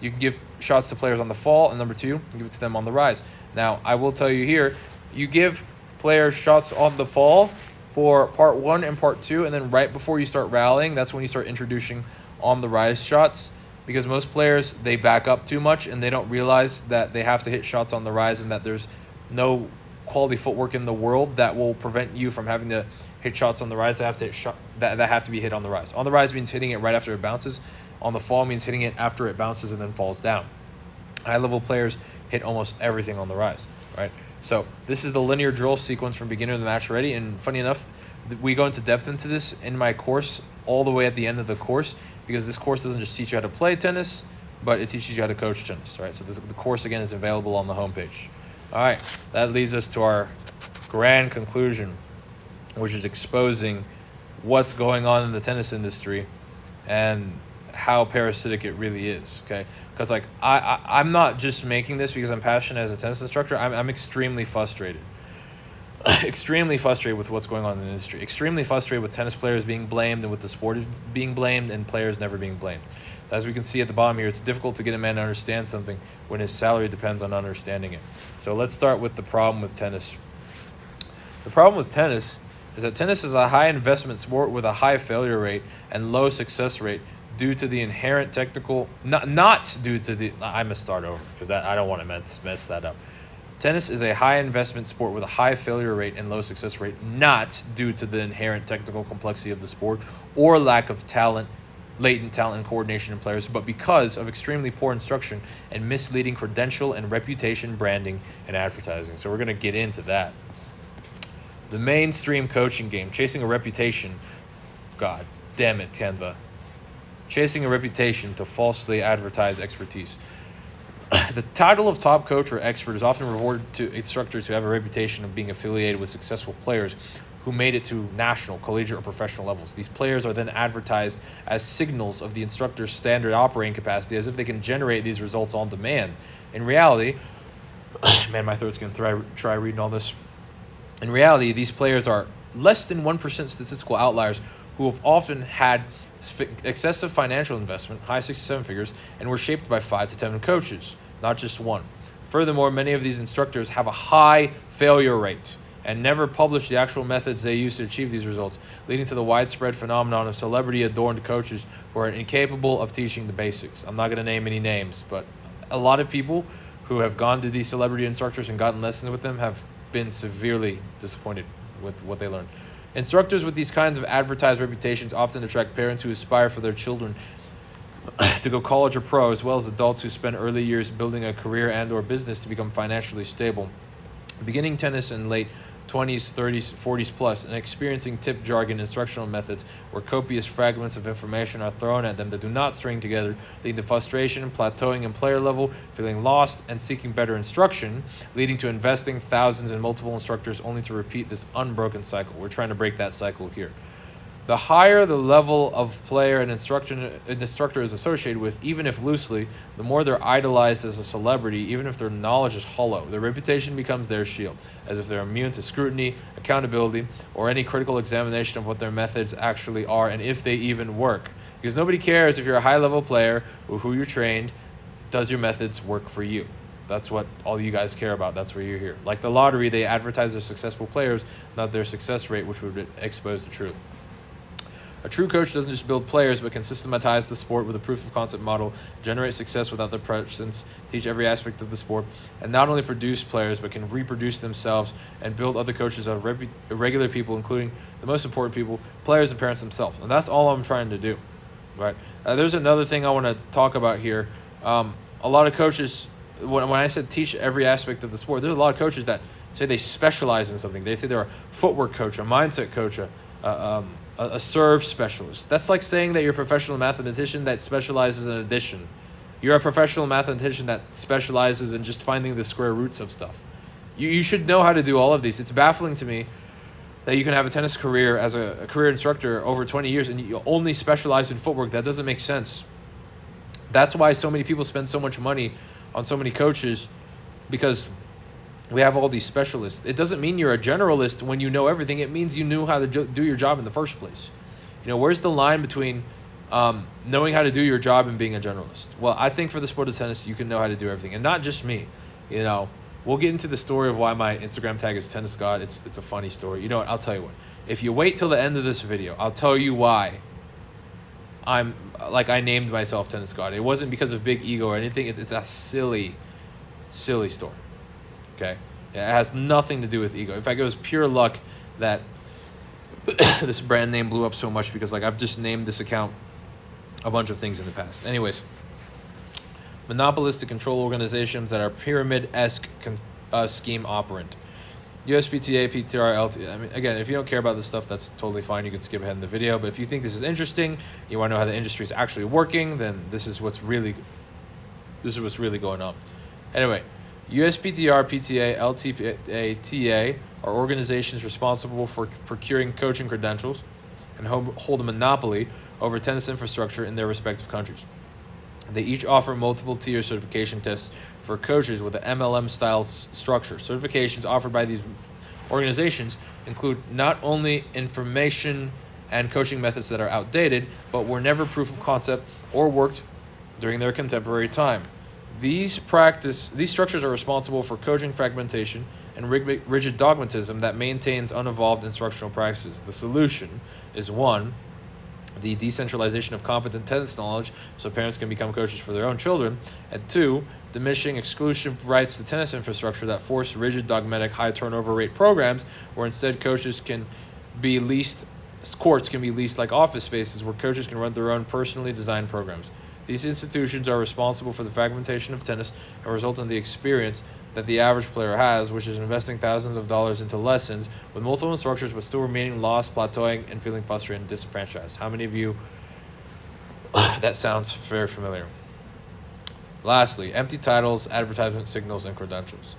you can give shots to players on the fall, and number 2, you give it to them on the rise. Now, I will tell you here, you give players shots on the fall for part 1 and part 2, and then right before you start rallying, that's when you start introducing on the rise shots, because most players, they back up too much and they don't realize that they have to hit shots on the rise and that there's no quality footwork in the world that will prevent you from having to hit shots on the rise that have to hit that have to be hit on the rise. On the rise means hitting it right after it bounces. On the fall means hitting it after it bounces and then falls down. High-level players hit almost everything on the rise, right? So this is the linear drill sequence from beginner to match ready. And funny enough, we go into depth into this in my course all the way at the end of the course, because this course doesn't just teach you how to play tennis, but it teaches you how to coach tennis, right? So the course, again, is available on the homepage. All right, that leads us to our grand conclusion, which is exposing what's going on in the tennis industry and how parasitic it really is, okay? Because like I'm not just making this because I'm passionate as a tennis instructor. I'm extremely frustrated. Extremely frustrated with what's going on in the industry. Extremely frustrated with tennis players being blamed and with the sport being blamed and players never being blamed. As we can see at the bottom here, it's difficult to get a man to understand something when his salary depends on understanding it. So let's start with the problem with tennis. The problem with tennis is that tennis is a high investment sport with a high failure rate and low success rate due to the inherent technical, not due to the, I must start over because I don't want to mess that up. Tennis is a high investment sport with a high failure rate and low success rate, not due to the inherent technical complexity of the sport or lack of talent, latent talent and coordination in players, but because of extremely poor instruction and misleading credential and reputation branding and advertising. So we're going to get into that. The mainstream coaching game, chasing a reputation. God damn it, Canva. Chasing a reputation to falsely advertise expertise. The title of top coach or expert is often rewarded to instructors who have a reputation of being affiliated with successful players who made it to national, collegiate, or professional levels. These players are then advertised as signals of the instructor's standard operating capacity, as if they can generate these results on demand. In reality, man, my throat's going to try reading all this. In reality, these players are less than 1% statistical outliers who have often had excessive financial investment, high 67 figures, and were shaped by 5 to 10 coaches, not just one. Furthermore, many of these instructors have a high failure rate and never publish the actual methods they use to achieve these results, leading to the widespread phenomenon of celebrity-adorned coaches who are incapable of teaching the basics. I'm not going to name any names, but a lot of people who have gone to these celebrity instructors and gotten lessons with them have been severely disappointed with what they learned. Instructors with these kinds of advertised reputations often attract parents who aspire for their children to go college or pro, as well as adults who spend early years building a career and or business to become financially stable. Beginning tennis in late 20s, 30s, 40s plus, and experiencing tip jargon instructional methods where copious fragments of information are thrown at them that do not string together, leading to frustration, plateauing in player level, feeling lost, and seeking better instruction, leading to investing thousands in multiple instructors only to repeat this unbroken cycle. We're trying to break that cycle here. The higher the level of player an instructor is associated with, even if loosely, the more they're idolized as a celebrity, even if their knowledge is hollow. Their reputation becomes their shield, as if they're immune to scrutiny, accountability, or any critical examination of what their methods actually are and if they even work. Because nobody cares if you're a high-level player or who you're trained. Does your methods work for you? That's what all you guys care about. That's where you're here. Like the lottery, they advertise their successful players, not their success rate, which would expose the truth. A true coach doesn't just build players, but can systematize the sport with a proof of concept model, generate success without their presence, teach every aspect of the sport, and not only produce players, but can reproduce themselves and build other coaches out of regular people, including the most important people, players and parents themselves. And that's all I'm trying to do, right? There's another thing I want to talk about here. A lot of coaches, when I said teach every aspect of the sport, there's a lot of coaches that say they specialize in something. They say they're a footwork coach, a mindset coach, a serve specialist. That's like saying that you're a professional mathematician that specializes in addition. You're a professional mathematician that specializes in just finding the square roots of stuff. You should know how to do all of these. It's baffling to me that you can have a tennis career as a career instructor over 20 years and you only specialize in footwork. That doesn't make sense. That's why so many people spend so much money on so many coaches, because we have all these specialists. It doesn't mean you're a generalist when you know everything. It means you knew how to do your job in the first place. Where's the line between knowing how to do your job and being a generalist? Well, I think for the sport of tennis, you can know how to do everything. And not just me. We'll get into the story of why my Instagram tag is Tennis God. It's a funny story. You know what? I'll tell you what. If you wait till the end of this video, I'll tell you why I named myself Tennis God. It wasn't because of big ego or anything. It's a silly story. Okay, it has nothing to do with ego. In fact, it was pure luck that this brand name blew up so much, because I've just named this account a bunch of things in the past. Anyways, monopolistic control organizations that are pyramid-esque scheme operant. USPTA, PTR, LT. I mean, again, if you don't care about this stuff, that's totally fine. You can skip ahead in the video. But if you think this is interesting, you want to know how the industry is actually working, then this is what's really going on. Anyway. USPTR, PTA, LTPA, TA are organizations responsible for procuring coaching credentials and hold a monopoly over tennis infrastructure in their respective countries. They each offer multiple tier certification tests for coaches with an MLM-style structure. Certifications offered by these organizations include not only information and coaching methods that are outdated, but were never proof of concept or worked during their contemporary time. These structures are responsible for coaching fragmentation and rigid dogmatism that maintains unevolved instructional practices. The solution is 1, the decentralization of competent tennis knowledge so parents can become coaches for their own children, and 2, diminishing exclusive rights to tennis infrastructure that force rigid, dogmatic, high turnover rate programs, where instead courts can be leased like office spaces where coaches can run their own personally designed programs. These institutions are responsible for the fragmentation of tennis and result in the experience that the average player has, which is investing thousands of dollars into lessons with multiple instructors but still remaining lost, plateauing, and feeling frustrated and disenfranchised. How many of you, that sounds very familiar. Lastly, empty titles, advertisement signals, and credentials.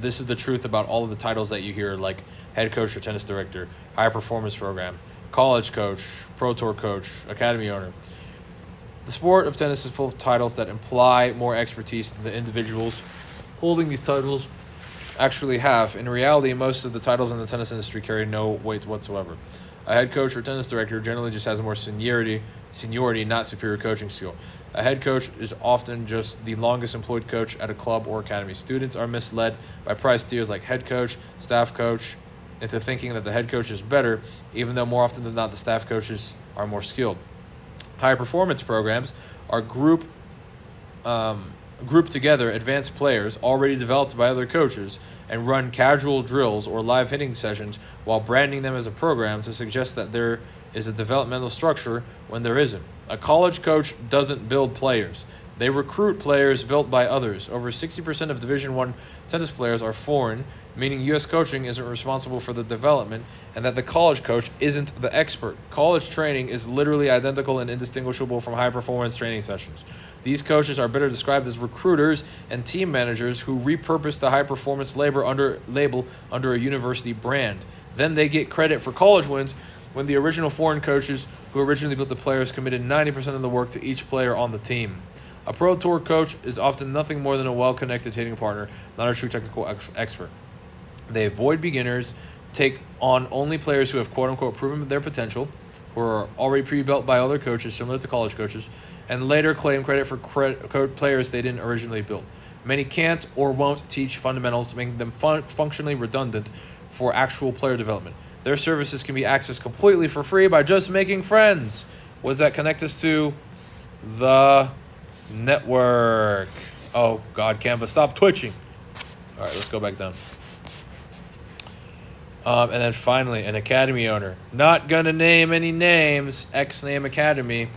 This is the truth about all of the titles that you hear, like head coach or tennis director, high performance program, college coach, pro tour coach, academy owner. The sport of tennis is full of titles that imply more expertise than the individuals holding these titles actually have. In reality, most of the titles in the tennis industry carry no weight whatsoever. A head coach or tennis director generally just has more seniority, not superior coaching skill. A head coach is often just the longest employed coach at a club or academy. Students are misled by price tiers like head coach, staff coach, into thinking that the head coach is better, even though more often than not the staff coaches are more skilled. High performance programs are group group together advanced players already developed by other coaches and run casual drills or live hitting sessions while branding them as a program to suggest that there is a developmental structure when there isn't. A college coach doesn't build players. They recruit players built by others. Over 60% of Division I tennis players are foreign, meaning U.S. coaching isn't responsible for the development and that the college coach isn't the expert. College training is literally identical and indistinguishable from high-performance training sessions. These coaches are better described as recruiters and team managers who repurpose the high-performance label under a university brand. Then they get credit for college wins when the original foreign coaches who originally built the players committed 90% of the work to each player on the team. A pro tour coach is often nothing more than a well-connected hitting partner, not a true technical expert. They avoid beginners, take on only players who have quote-unquote proven their potential, who are already pre-built by other coaches similar to college coaches, and later claim credit for players they didn't originally build. Many can't or won't teach fundamentals, making them functionally redundant for actual player development. Their services can be accessed completely for free by just making friends. What does that connect us to? The network. Oh, God, Canva, stop twitching. All right, let's go back down. And then finally, an academy owner. Not going to name any names. X-name academy.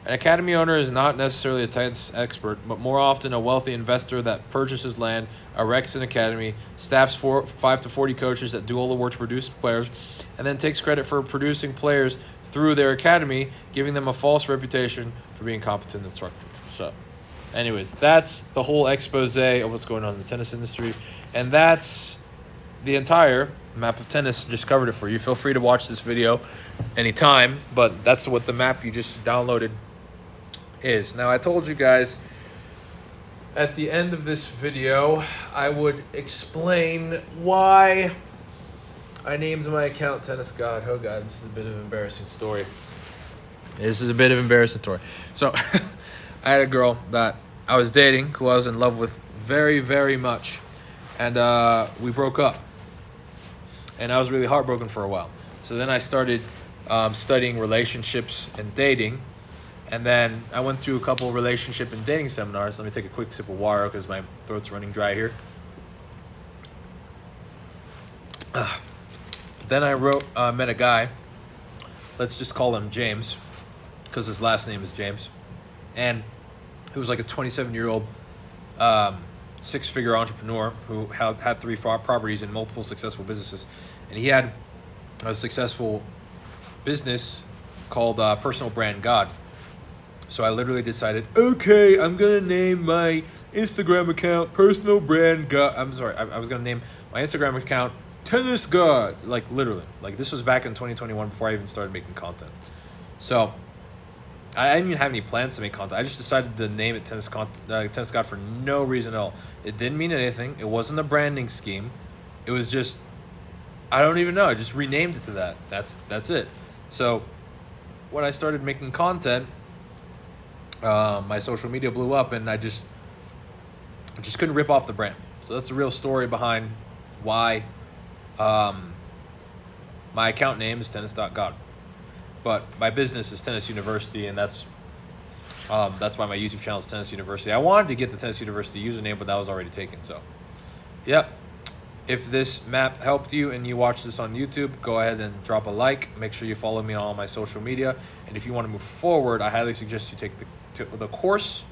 An academy owner is not necessarily a tennis expert, but more often a wealthy investor that purchases land, erects an academy, staffs 5 to 40 coaches that do all the work to produce players, and then takes credit for producing players through their academy, giving them a false reputation for being competent instructors. So, anyways, that's the whole expose of what's going on in the tennis industry, and that's the entire map of tennis. Just covered it for you. Feel free to watch this video anytime, but that's what the map you just downloaded is. Now, I told you guys at the end of this video I would explain why I named my account Tennis God. Oh God, this is a bit of an embarrassing story. So I had a girl that I was dating who I was in love with very, very much, and we broke up, and I was really heartbroken for a while. So then I started studying relationships and dating. And then I went through a couple of relationship and dating seminars. Let me take a quick sip of water because my throat's running dry here. Then I met a guy. Let's just call him James because his last name is James. And he was like a 27-year-old six-figure entrepreneur who had 3 properties and multiple successful businesses. And he had a successful business called Personal Brand God. So I literally decided, okay, I'm going to name my Instagram account Personal Brand God. I was going to name my Instagram account Tennis God. Like, literally. Like, this was back in 2021 before I even started making content. So I didn't even have any plans to make content. I just decided to name it Tennis God for no reason at all. It didn't mean anything. It wasn't a branding scheme. It was just, I don't even know. I just renamed it to that. That's it. So when I started making content, my social media blew up, and I just couldn't rip off the brand. So that's the real story behind why my account name is tennis.god. But my business is Tennis University, and that's why my YouTube channel is Tennis University. I wanted to get the Tennis University username, but that was already taken. So, yep. If this map helped you and you watch this on YouTube, go ahead and drop a like. Make sure you follow me on all my social media. And if you want to move forward, I highly suggest you take the course.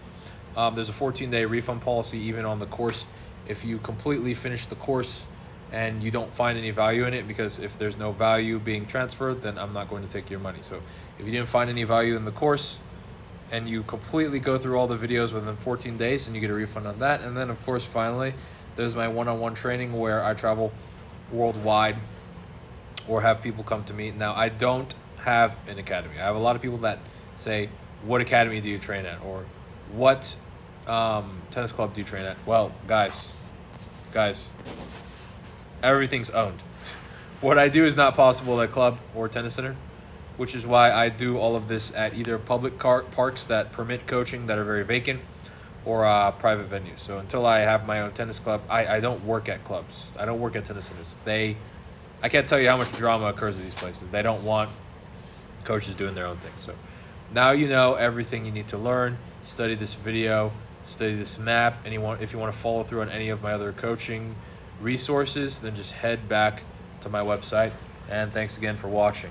There's a 14-day refund policy even on the course if you completely finish the course and you don't find any value in it, because if there's no value being transferred, then I'm not going to take your money. So if you didn't find any value in the course and you completely go through all the videos within 14 days, and you get a refund on that. And then, of course, finally, there's my one-on-one training where I travel worldwide or have people come to me. Now, I don't have an academy. I have a lot of people that say, what academy do you train at? Or what tennis club do you train at? Well, guys, everything's owned. What I do is not possible at club or tennis center, which is why I do all of this at either public parks that permit coaching that are very vacant, or private venues. So until I have my own tennis club, I don't work at clubs. I don't work at tennis centers. I can't tell you how much drama occurs at these places. They don't want coaches doing their own thing. So now you know everything you need to learn. Study this video. study this map. If you want to follow through on any of my other coaching resources, then just head back to my website. And thanks again for watching.